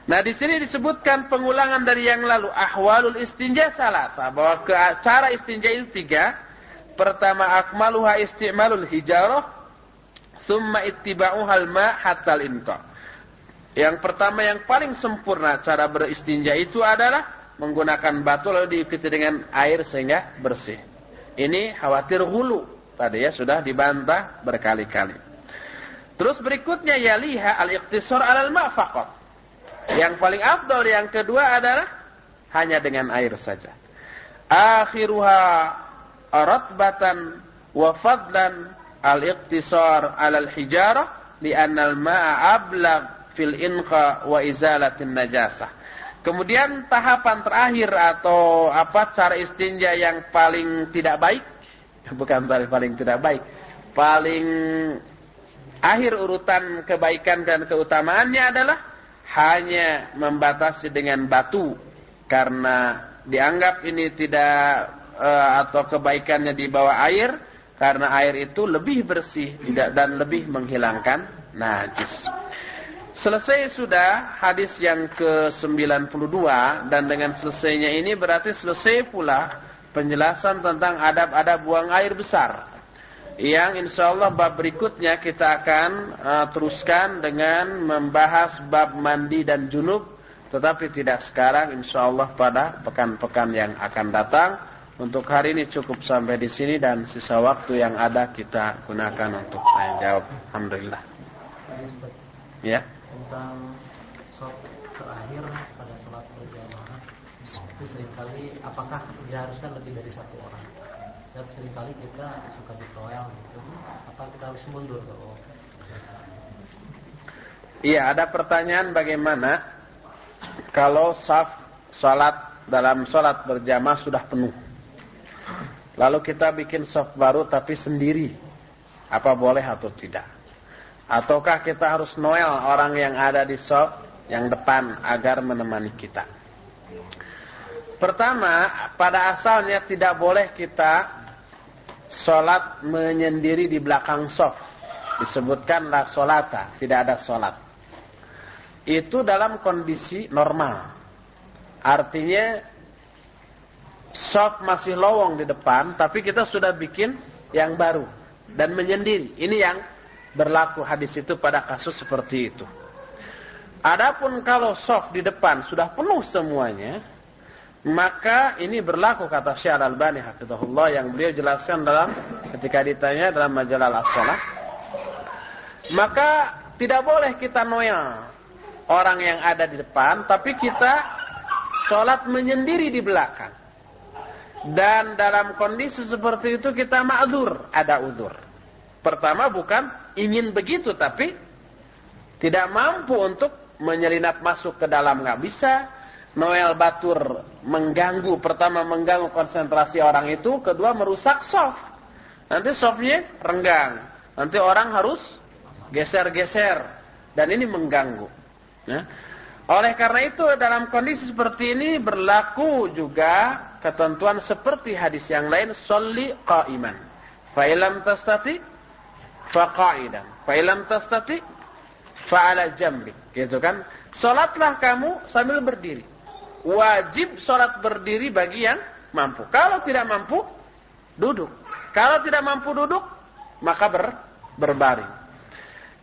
Nah, di sini disebutkan pengulangan dari yang lalu, ahwalul istinja salasa, bahwa cara istinja itu 3. Pertama, akmaluha isti'malul hijarah, thumma ittiba'uhal ma' hatal inqa. Yang pertama, yang paling sempurna cara beristinja itu adalah menggunakan batu lalu diikuti dengan air sehingga bersih. Ini khawatir hulu, tadi ya sudah dibantah berkali-kali. Terus berikutnya, yaliha al-iqtisar alal ma' faqat. Yang paling afdal yang kedua adalah hanya dengan air saja. Akhiruha ratbatan wa fadlan al-iqtisar alal hijarah li'anna al-ma'a ablagh fil inqa wa izalatin najasah. Kemudian tahapan terakhir atau cara istinja yang paling tidak baik, bukan paling tidak baik, paling akhir urutan kebaikan dan keutamaannya adalah hanya membatasi dengan batu, karena dianggap ini tidak atau kebaikannya di bawah air, karena air itu lebih bersih dan lebih menghilangkan najis. Selesai sudah hadis yang ke-92, dan dengan selesainya ini berarti selesai pula penjelasan tentang adab-adab buang air besar, yang insyaallah bab berikutnya kita akan teruskan dengan membahas bab mandi dan junub, tetapi tidak sekarang, insyaallah pada pekan-pekan yang akan datang. Untuk hari ini cukup sampai di sini, dan sisa waktu yang ada kita gunakan untuk tanya jawab. Alhamdulillah. Ya. Tentang sholat terakhir pada sholat berjamaah itu seringkali apakah diharuskan lebih dari satu orang? Dan seringkali kita suka ditoel gitu. Apa kita harus mundur kalau? Iya, ada pertanyaan bagaimana kalau sholat dalam sholat berjamaah sudah penuh, lalu kita bikin shaf baru tapi sendiri, apa boleh atau tidak? Ataukah kita harus noel orang yang ada di shaf yang depan agar menemani kita? Pertama, pada asalnya tidak boleh kita sholat menyendiri di belakang shaf. Disebutkan la sholata, tidak ada sholat. Itu dalam kondisi normal. Artinya shaf masih lowong di depan, tapi kita sudah bikin yang baru dan menyendiri. Ini yang berlaku hadis itu pada kasus seperti itu. Adapun kalau shaf di depan sudah penuh semuanya, maka ini berlaku kata Syekh Al-Albani hafizahullah, yang beliau jelaskan dalam ketika ditanya dalam majalah As-Shalah, maka tidak boleh kita noel orang yang ada di depan, tapi kita sholat menyendiri di belakang. Dan dalam kondisi seperti itu kita ma'dzur, ada uzur. Pertama, bukan ingin begitu, tapi tidak mampu untuk menyelinap masuk ke dalam, nggak bisa. Noel batur mengganggu, pertama mengganggu konsentrasi orang itu, kedua merusak shaf. Nanti shafnya renggang, nanti orang harus geser-geser, dan ini mengganggu. Ya. Oleh karena itu dalam kondisi seperti ini berlaku juga ketentuan seperti hadis yang lain, sholli qa'iman, fa illam tastati fa qa'idan, fa illam tastati fa ala jambi, gitu kan? Salatlah kamu sambil berdiri. Wajib salat berdiri bagi yang mampu. Kalau tidak mampu, duduk. Kalau tidak mampu duduk, maka berbaring.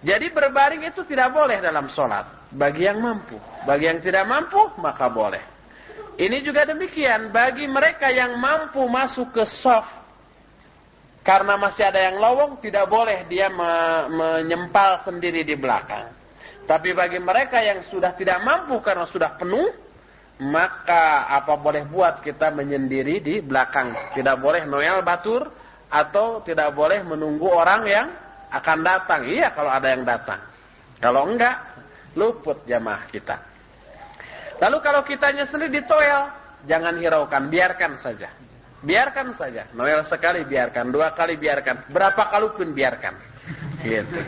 Jadi berbaring itu tidak boleh dalam salat bagi yang mampu. Bagi yang tidak mampu, maka boleh. Ini juga demikian bagi mereka yang mampu masuk ke shaf, karena masih ada yang lowong, tidak boleh dia menyempal sendiri di belakang. Tapi bagi mereka yang sudah tidak mampu karena sudah penuh, maka apa boleh buat kita menyendiri di belakang. Tidak boleh noel batur, atau tidak boleh menunggu orang yang akan datang. Iya, kalau ada yang datang. Kalau enggak, luput jamaah kita. Lalu kalau kitanya sendiri ditoel, jangan hiraukan, biarkan saja. Biarkan saja. Noel sekali biarkan, 2 kali biarkan, berapa kali pun biarkan. Gitu.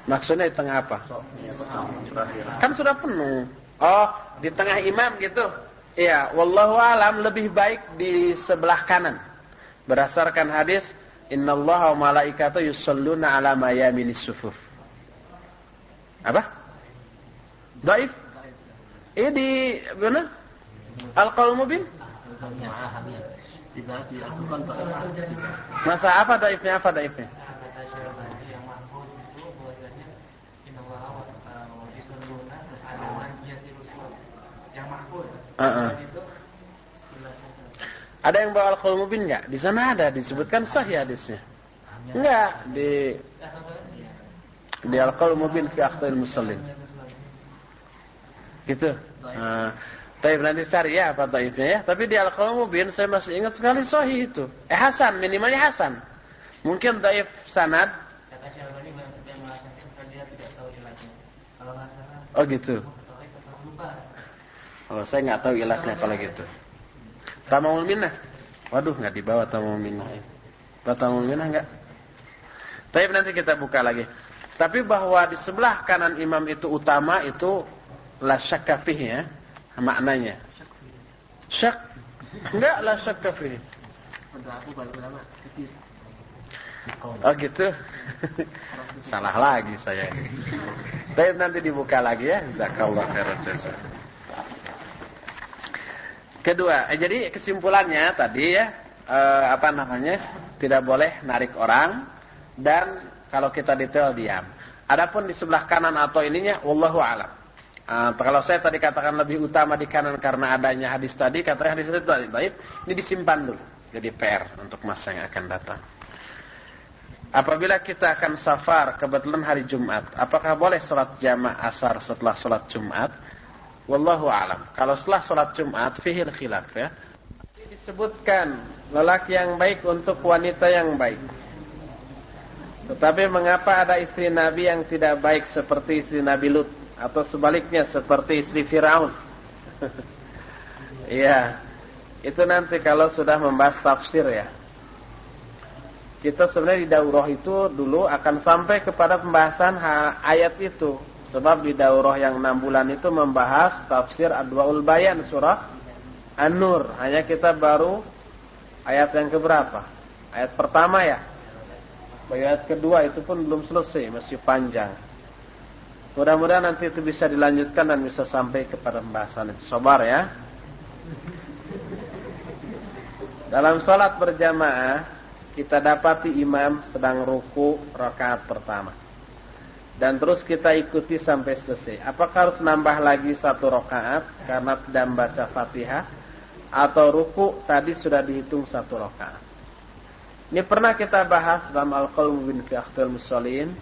Maksudnya di tengah apa? Kan sudah penuh. Oh, di tengah imam gitu. Iya, wallahu alam lebih baik di sebelah kanan. Berdasarkan hadis, innallaha wa malaikatahu yusholluna ala mayaminis sufuf. Apa? Dhaif? Di mana? Al-Qaul Mubin? Masa apa dhaifnya? Apa dhaifnya? Ada yang bawa Al-Qaul Mubin enggak? Di sana ada disebutkan sahih hadisnya. Enggak, di Al-Qaul Mubin fi akhtail musallin. Gitu. Tapi nanti cari ya apa dhaifnya ya. Tapi di Al-Qaul Mubin saya masih ingat sekali sahih itu. Hasan, minimalnya hasan. Mungkin dhaif sanad. Oh gitu. Oh, saya nggak tahu ilatnya kalau gitu. Tamamul minnah. Waduh, nggak dibawa tamamul minnah. Tamamul minnah nggak? Tapi nanti kita buka lagi. Tapi bahwa di sebelah kanan imam itu utama itu la syakka fihi ya, maknanya. Syak? Enggak la syakka fihi. Oh gitu. Salah lagi saya. Tapi nanti dibuka lagi ya. Jazakallahu khairan jazaa. Kedua, jadi kesimpulannya tadi ya, tidak boleh narik orang, dan kalau kita detail diam. Adapun di sebelah kanan atau ininya, wallahu a'lam. Kalau saya tadi katakan lebih utama di kanan karena adanya hadis tadi, katanya hadis itu tadi baik, ini disimpan dulu, jadi PR untuk masa yang akan datang. Apabila kita akan safar kebetulan hari Jumat, apakah boleh sholat jamaah asar setelah sholat Jumat? Wallahu a'lam. Kalau setelah sholat Jumat, fihil khilaf ya. Disebutkan lelaki yang baik untuk wanita yang baik. Tetapi mengapa ada istri Nabi yang tidak baik seperti istri Nabi Lut, atau sebaliknya seperti istri Firaun? Iya. Itu nanti kalau sudah membahas tafsir ya. Kita sebenarnya di daurah itu dulu akan sampai kepada pembahasan ayat itu. Sebab di daurah yang 6 bulan itu membahas tafsir Adwaul Bayan surah An-Nur. Hanya kita baru ayat yang keberapa? Ayat pertama ya. Ayat kedua itu pun belum selesai, masih panjang. Mudah-mudahan nanti itu bisa dilanjutkan dan bisa sampai kepada pembahasan itu. Sabar ya. Dalam salat berjamaah, kita dapati imam sedang ruku rakaat pertama. Dan terus kita ikuti sampai selesai. Apakah harus nambah lagi 1 rakaat karena tidak membaca Fatihah, atau ruku tadi sudah dihitung 1 rakaat? Ini pernah kita bahas dalam Al-Qaul Mubin fi akhtail musallin.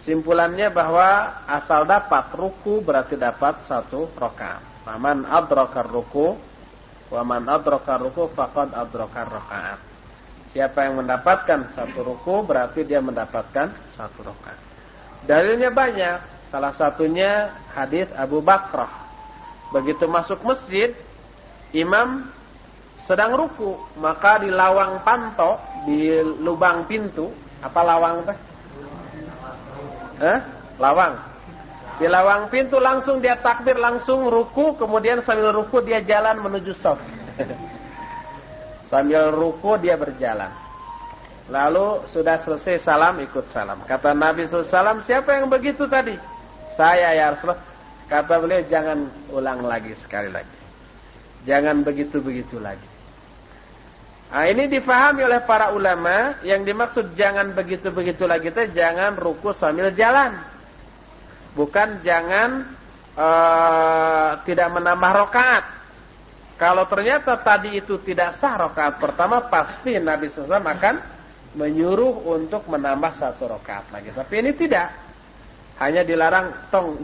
Kesimpulannya bahwa asal dapat ruku berarti dapat 1 rakaat. Faman adrakar ruku wa man adrakar ruku faqad adrakar rakaat. Siapa yang mendapatkan 1 ruku berarti dia mendapatkan 1 rakaat. Dalilnya banyak. Salah satunya hadis Abu Bakrah. Begitu masuk masjid, imam sedang ruku, maka di lawang panto, di lubang pintu, apa lawang teh? Lawang. Di lawang pintu langsung dia takbir, langsung ruku, kemudian sambil ruku dia jalan menuju shaf. Sambil ruku dia berjalan. Lalu sudah selesai salam, ikut salam. Kata Nabi SAW, siapa yang begitu tadi? Saya ya Rasulullah. Kata beliau, jangan ulang lagi sekali lagi. Jangan begitu-begitu lagi. Nah, ini difahami oleh para ulama. Yang dimaksud jangan begitu-begitu lagi itu jangan ruku sambil jalan. Bukan jangan tidak menambah rakaat. Kalau ternyata tadi itu tidak sah rakaat pertama, pasti Nabi SAW akan menyuruh untuk menambah 1 rakaat lagi. Tapi ini tidak. Hanya dilarang,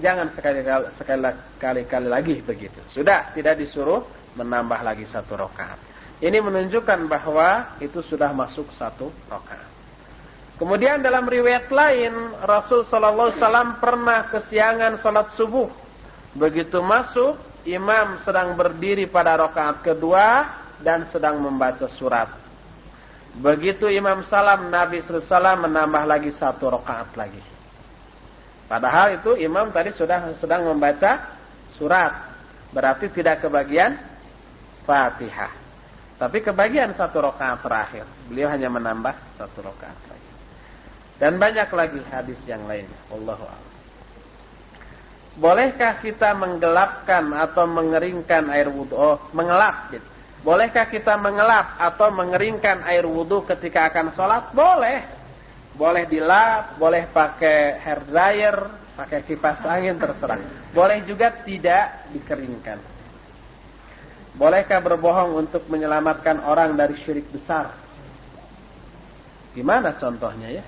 jangan sekali-kali lagi begitu. Sudah, tidak disuruh menambah lagi 1 rakaat. Ini menunjukkan bahwa itu sudah masuk 1 rakaat. Kemudian dalam riwayat lain, Rasul sallallahu alaihi wasallam pernah kesiangan salat subuh. Begitu masuk, imam sedang berdiri pada rakaat kedua dan sedang membaca surat. Begitu imam salam, Nabi sallallahu alaihi wasallam menambah lagi 1 rakaat lagi. Padahal itu imam tadi sedang membaca surat. Berarti tidak kebagian Fatihah. Tapi kebagian 1 rakaat terakhir. Beliau hanya menambah 1 rakaat lagi. Dan banyak lagi hadis yang lainnya. Wallahu a'lam. Bolehkah kita menggelapkan atau mengeringkan air wudu? Oh, mengelap. Bolehkah kita mengelap atau mengeringkan air wudu ketika akan sholat? Boleh. Boleh dilap, boleh pakai hair dryer, pakai kipas angin, terserah. Boleh juga tidak dikeringkan. Bolehkah berbohong untuk menyelamatkan orang dari syirik besar? Gimana contohnya ya?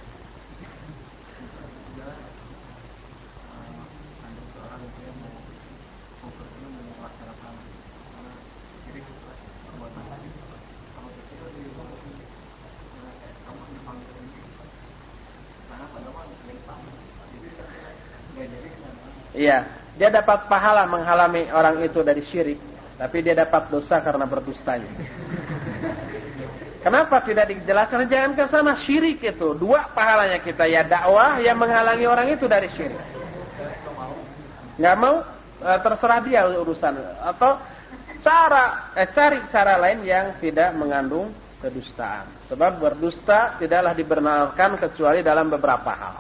Iya, dia dapat pahala menghalangi orang itu dari syirik, tapi dia dapat dosa karena berdustanya. Kenapa tidak dijelaskan? Jangan ke sana, syirik itu 2 pahalanya kita, ya dakwah yang menghalangi orang itu dari syirik. Nggak mau, terserah dia urusan. Atau cari cara lain yang tidak mengandung kedustaan. Sebab berdusta tidaklah dibenarkan kecuali dalam beberapa hal.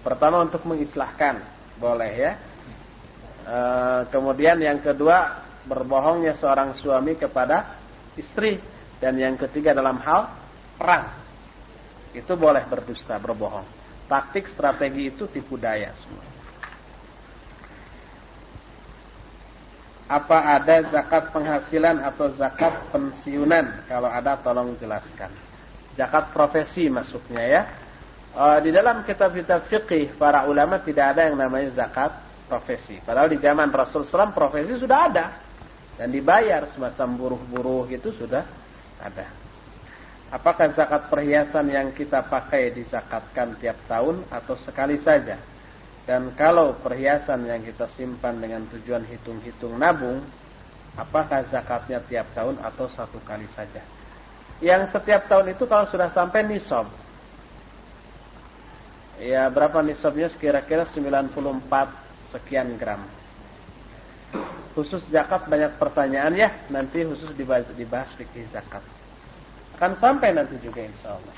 Pertama, untuk mengislahkan, boleh ya. Kemudian yang kedua, berbohongnya seorang suami kepada istri. Dan yang ketiga, dalam hal perang. Itu boleh berdusta, berbohong. Taktik, strategi itu tipu daya semua. Apa ada zakat penghasilan atau zakat pensiunan? Kalau ada, tolong jelaskan. Zakat profesi masuknya ya. Di dalam kitab-kitab fikih para ulama tidak ada yang namanya zakat profesi. Padahal di zaman Rasul SAW profesi sudah ada dan dibayar, semacam buruh-buruh itu sudah ada. Apakah zakat perhiasan yang kita pakai dizakatkan tiap tahun atau sekali saja? Dan kalau perhiasan yang kita simpan dengan tujuan hitung-hitung nabung, apakah zakatnya tiap tahun atau 1 kali saja? Yang setiap tahun itu kalau sudah sampai nisab. Ya, berapa nisabnya? Kira-kira 94 sekian gram. Khusus zakat banyak pertanyaan ya. Nanti khusus dibahas fikih zakat. Akan sampai nanti juga insya Allah.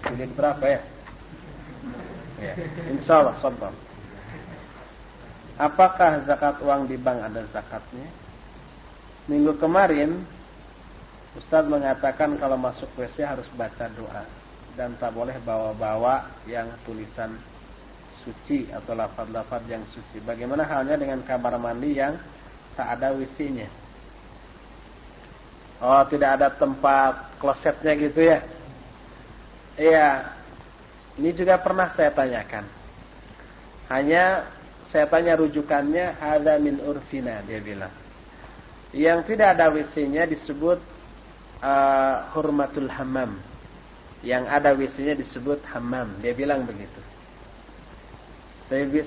Jadi berapa ya? Ya, insya Allah sobat. Apakah zakat uang di bank ada zakatnya? Minggu kemarin Ustadz mengatakan kalau masuk WC harus baca doa dan tak boleh bawa-bawa yang tulisan suci atau lafaz-lafaz yang suci. Bagaimana halnya dengan kamar mandi yang tak ada WC-nya? Oh, tidak ada tempat klosetnya gitu ya? Iya. Ini juga pernah saya tanyakan. Hanya saya tanya rujukannya, hadza min urfina, dia bilang. Yang tidak ada WC-nya disebut hurmatul hammam. Yang ada WC-nya disebut hammam. Dia bilang begitu.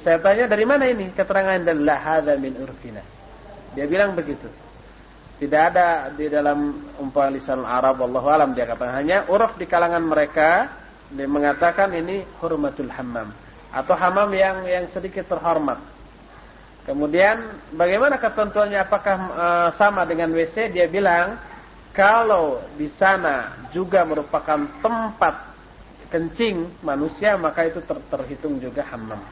Saya tanya dari mana ini keterangan dari hadza min urfina. Dia bilang begitu. Tidak ada di dalam umpama lisan Arab, wallahu alam, dia katakan hanya uruf di kalangan mereka. Dia mengatakan ini hurmatul hammam atau hammam yang sedikit terhormat. Kemudian bagaimana ketentuannya, apakah sama dengan WC? Dia bilang kalau di sana juga merupakan tempat kencing manusia, maka itu terhitung juga hammam.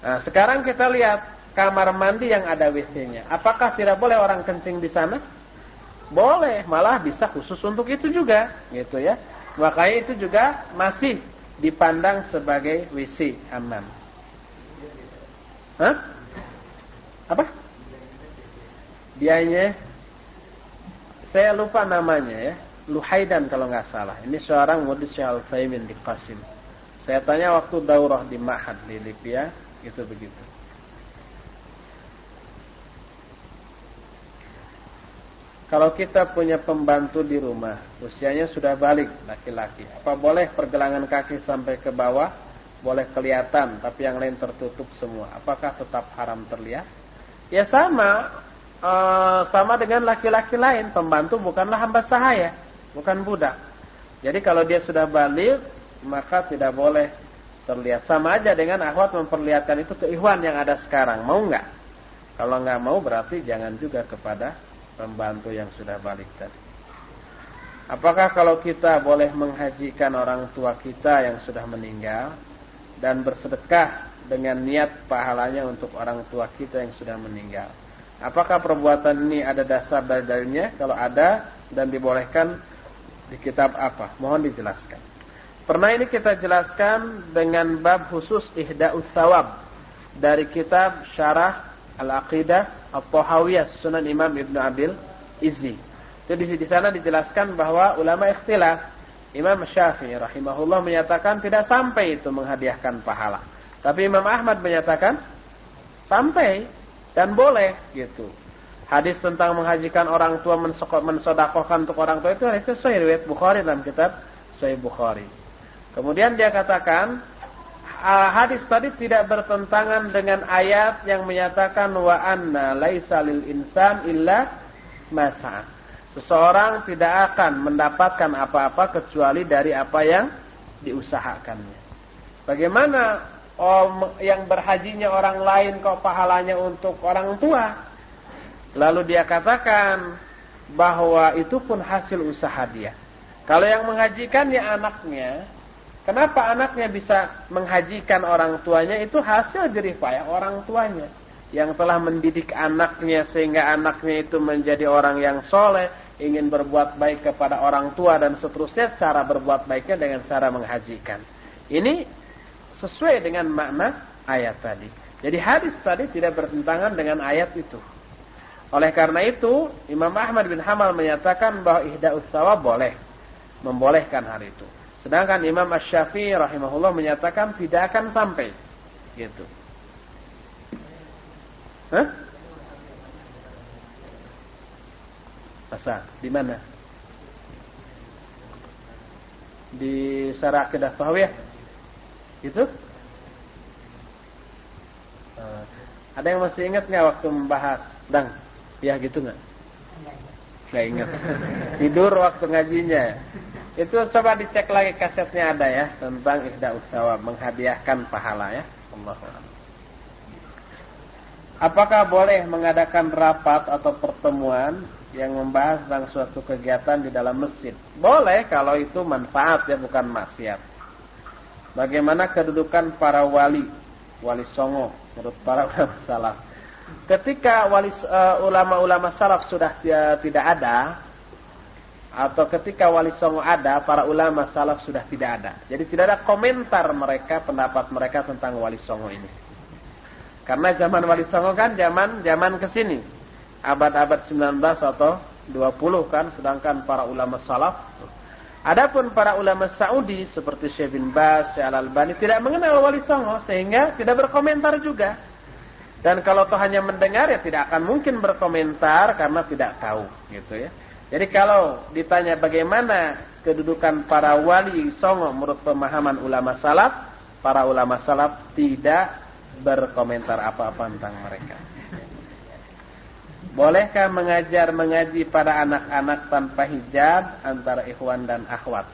Nah, sekarang kita lihat kamar mandi yang ada WC-nya. Apakah tidak boleh orang kencing di sana? Boleh, malah bisa khusus untuk itu juga, gitu ya. Makanya itu juga masih dipandang sebagai WC hammam. Hah? Apa? Biayanya saya lupa namanya ya. Luhaidan kalau nggak salah. Ini seorang murid Syekh Al-Utsaimin di Qasim. Saya tanya waktu daurah di Ma'had di Libya, itu begitu. kalau kita punya pembantu di rumah, usianya sudah balik, laki-laki, apa boleh pergelangan kaki sampai ke bawah? Boleh kelihatan, tapi yang lain tertutup semua. Apakah tetap haram terlihat? Ya sama dengan laki-laki lain. Pembantu bukanlah hamba sahaya, bukan budak. Jadi kalau dia sudah balik, maka tidak boleh terlihat. Sama aja dengan akhwat memperlihatkan itu ke ikhwan yang ada sekarang. Mau nggak? Kalau nggak mau berarti jangan juga kepada pembantu yang sudah balik tadi. Apakah kalau kita boleh menghajikan orang tua kita yang sudah meninggal dan bersedekah dengan niat pahalanya untuk orang tua kita yang sudah meninggal? Apakah perbuatan ini ada dasar dalilnya? Kalau ada dan dibolehkan, di kitab apa? Mohon dijelaskan. Pernah ini kita jelaskan dengan bab khusus Ihda'us Tsawab dari kitab Syarah Al-Aqidah At-Tahawiyah Sunan Imam Ibnu Abil Izzi. Jadi di sana dijelaskan bahwa ulama ikhtilaf. Imam Syafi'i rahimahullah menyatakan tidak sampai itu menghadiahkan pahala. Tapi Imam Ahmad menyatakan sampai dan boleh gitu. Hadis tentang menghajikan orang tua, mensedekahkan untuk orang tua itu hadis sahih riwayat Bukhari dalam kitab Sahih Bukhari. Kemudian dia katakan hadis tadi tidak bertentangan dengan ayat yang menyatakan wa anna laisa lil insan illa ma sa'a. Seseorang tidak akan mendapatkan apa-apa kecuali dari apa yang diusahakannya. Bagaimana yang berhajinya orang lain kok pahalanya untuk orang tua? Lalu dia katakan bahwa itu pun hasil usaha dia. Kalau yang menghajikannya anaknya, kenapa anaknya bisa menghajikan orang tuanya? Itu hasil jerih payah orang tuanya yang telah mendidik anaknya sehingga anaknya itu menjadi orang yang soleh, ingin berbuat baik kepada orang tua dan seterusnya. Cara berbuat baiknya dengan cara menghajikan. Ini sesuai dengan makna ayat tadi. Jadi hadis tadi tidak bertentangan dengan ayat itu. Oleh karena itu, Imam Ahmad bin Hanbal menyatakan bahwa Ihda'us Tsawab boleh, membolehkan hal itu. Sedangkan Imam Asy-Syafi'i rahimahullah menyatakan tidak akan sampai gitu. Hah? Masa? Di mana? Di Syarah Aqidah Tahawiyah? Itu? Ada yang masih ingat nggak waktu membahas? Dang, ya gitu nggak? Nggak ingat. Tidur waktu ngajinya. Itu coba dicek lagi kasetnya ada ya tentang Ihda'us Tsawab, menghadiahkan pahala ya. Allahu a'lam. Apakah boleh mengadakan rapat atau pertemuan yang membahas tentang suatu kegiatan di dalam masjid? Boleh kalau itu manfaat ya, bukan maksiat. Bagaimana kedudukan para wali songo menurut para ulama salaf? Ketika ulama-ulama salaf sudah tidak ada, atau ketika wali songo ada, para ulama salaf sudah tidak ada. Jadi tidak ada komentar mereka, pendapat mereka tentang wali songo ini. Karena zaman wali songo kan zaman kesini, abad-abad 19 atau 20 kan, sedangkan para ulama salaf. Adapun para ulama Saudi seperti Syekh bin Baz, Syekh Al-Albani tidak mengenal wali songo sehingga tidak berkomentar juga. Dan kalau toh hanya mendengar ya tidak akan mungkin berkomentar karena tidak tahu gitu ya. Jadi kalau ditanya bagaimana kedudukan para wali songo menurut pemahaman ulama salaf, para ulama salaf tidak berkomentar apa-apa tentang mereka. Bolehkah mengaji pada anak-anak tanpa hijab antara ikhwan dan akhwat?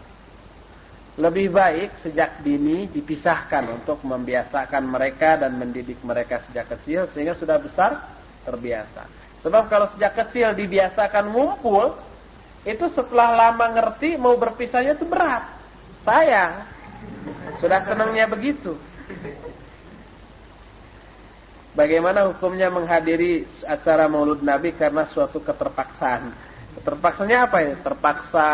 Lebih baik sejak dini dipisahkan untuk membiasakan mereka dan mendidik mereka sejak kecil sehingga sudah besar terbiasa. Sebab kalau sejak kecil dibiasakan ngumpul, itu setelah lama ngerti mau berpisahnya itu berat. Sayang, sudah senangnya begitu. Bagaimana hukumnya menghadiri acara Maulud Nabi karena suatu keterpaksaan? Keterpaksanya apa ya? Terpaksa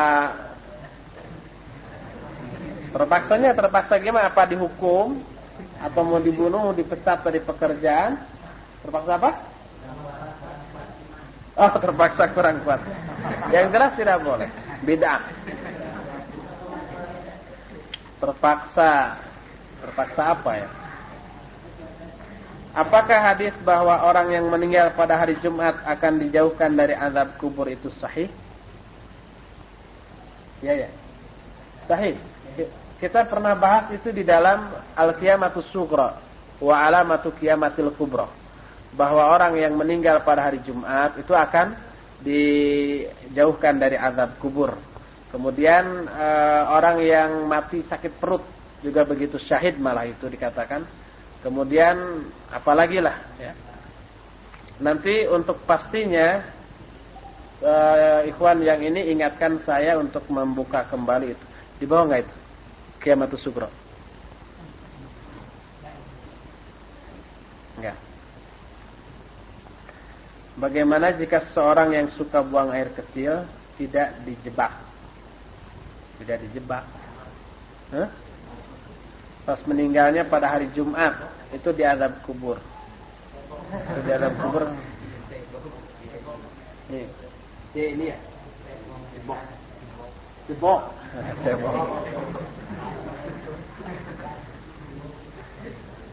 gimana? Apa dihukum? Atau mau dibunuh, mau dipecat dari pekerjaan? Terpaksa apa? Oh, terpaksa kurang kuat. Yang jelas tidak boleh. Bid'ah. Terpaksa apa ya? Apakah hadis bahwa orang yang meninggal pada hari Jumat akan dijauhkan dari azab kubur itu sahih? Ya. Sahih. Kita pernah bahas itu di dalam Al-Qiyamatus Sughra wa Alamatu Qiyamatil Kubra. Bahwa orang yang meninggal pada hari Jumat itu akan dijauhkan dari azab kubur. Kemudian orang yang mati sakit perut juga begitu, syahid malah itu dikatakan. Kemudian apalagi lah ya. Nanti untuk pastinya ikhwan yang ini ingatkan saya untuk membuka kembali itu. Di bawah enggak itu? Qiyamatus Sughra. Enggak. Bagaimana jika seorang yang suka buang air kecil tidak dijebak? Tidak dijebak. Hah? Pas meninggalnya pada hari Jumat itu diazab kubur. Itu diazab kubur. Ini ya. Cebok.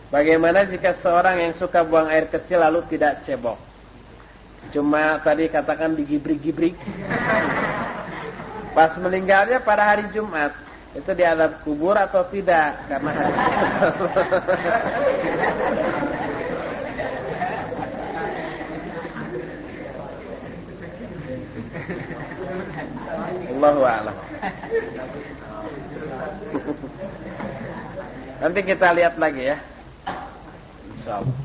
Bagaimana jika seorang yang suka buang air kecil lalu tidak cebok? Cuma tadi katakan digibrik-gibrik. Pas meninggalnya pada hari Jumat itu diazab kubur atau tidak? Karena hari Allahu a'lam. Nanti kita lihat lagi ya. Insyaallah.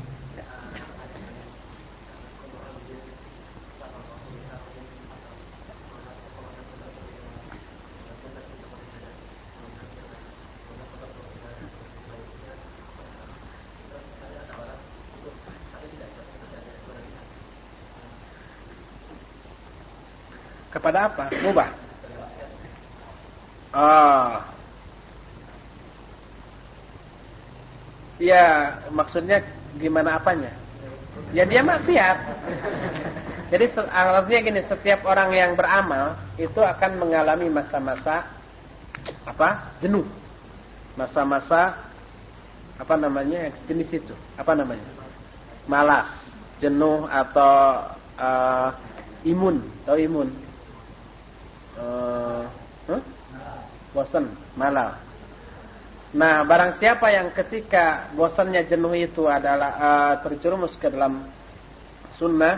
Kepada apa? Mubah. Ya, maksudnya gimana apanya? Ya dia maksiat. Jadi artinya gini, setiap orang yang beramal itu akan mengalami masa-masa jenuh. Masa-masa jenis itu. Malas, jenuh atau imun, atau imun. Bosan, malas. Nah, barang siapa yang ketika bosannya jenuh itu adalah terjerumus ke dalam sunnah,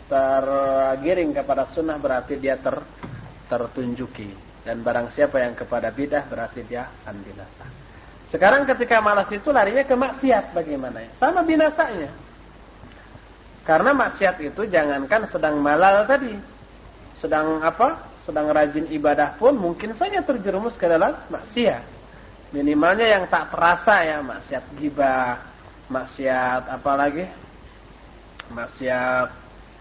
tergiring kepada sunnah, berarti dia tertunjuki. Dan barang siapa yang kepada bidah berarti dia akan binasa. Sekarang ketika malas itu larinya ke maksiat, bagaimana ya? Sama binasanya. Karena maksiat itu jangankan sedang malal tadi, sedang rajin ibadah pun mungkin saja terjerumus ke dalam maksiat. Minimalnya yang tak terasa ya, maksiat ghibah, maksiat maksiat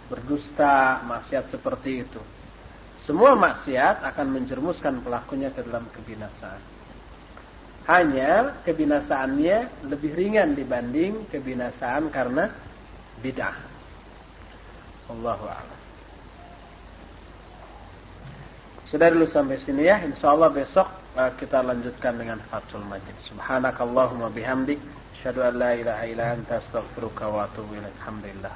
berdusta, maksiat seperti itu. Semua maksiat akan menjerumuskan pelakunya ke dalam kebinasaan. Hanya kebinasaannya lebih ringan dibanding kebinasaan karena bid'ah. Allahu a'lam. Sudah dulu sampai sini ya. Insyaallah besok kita lanjutkan dengan Fathul Majid. Subhanakallahumma bihamdik, asyhadu an la ilaha illa anta, astaghfiruka wa atubu ilaik. Alhamdulillah.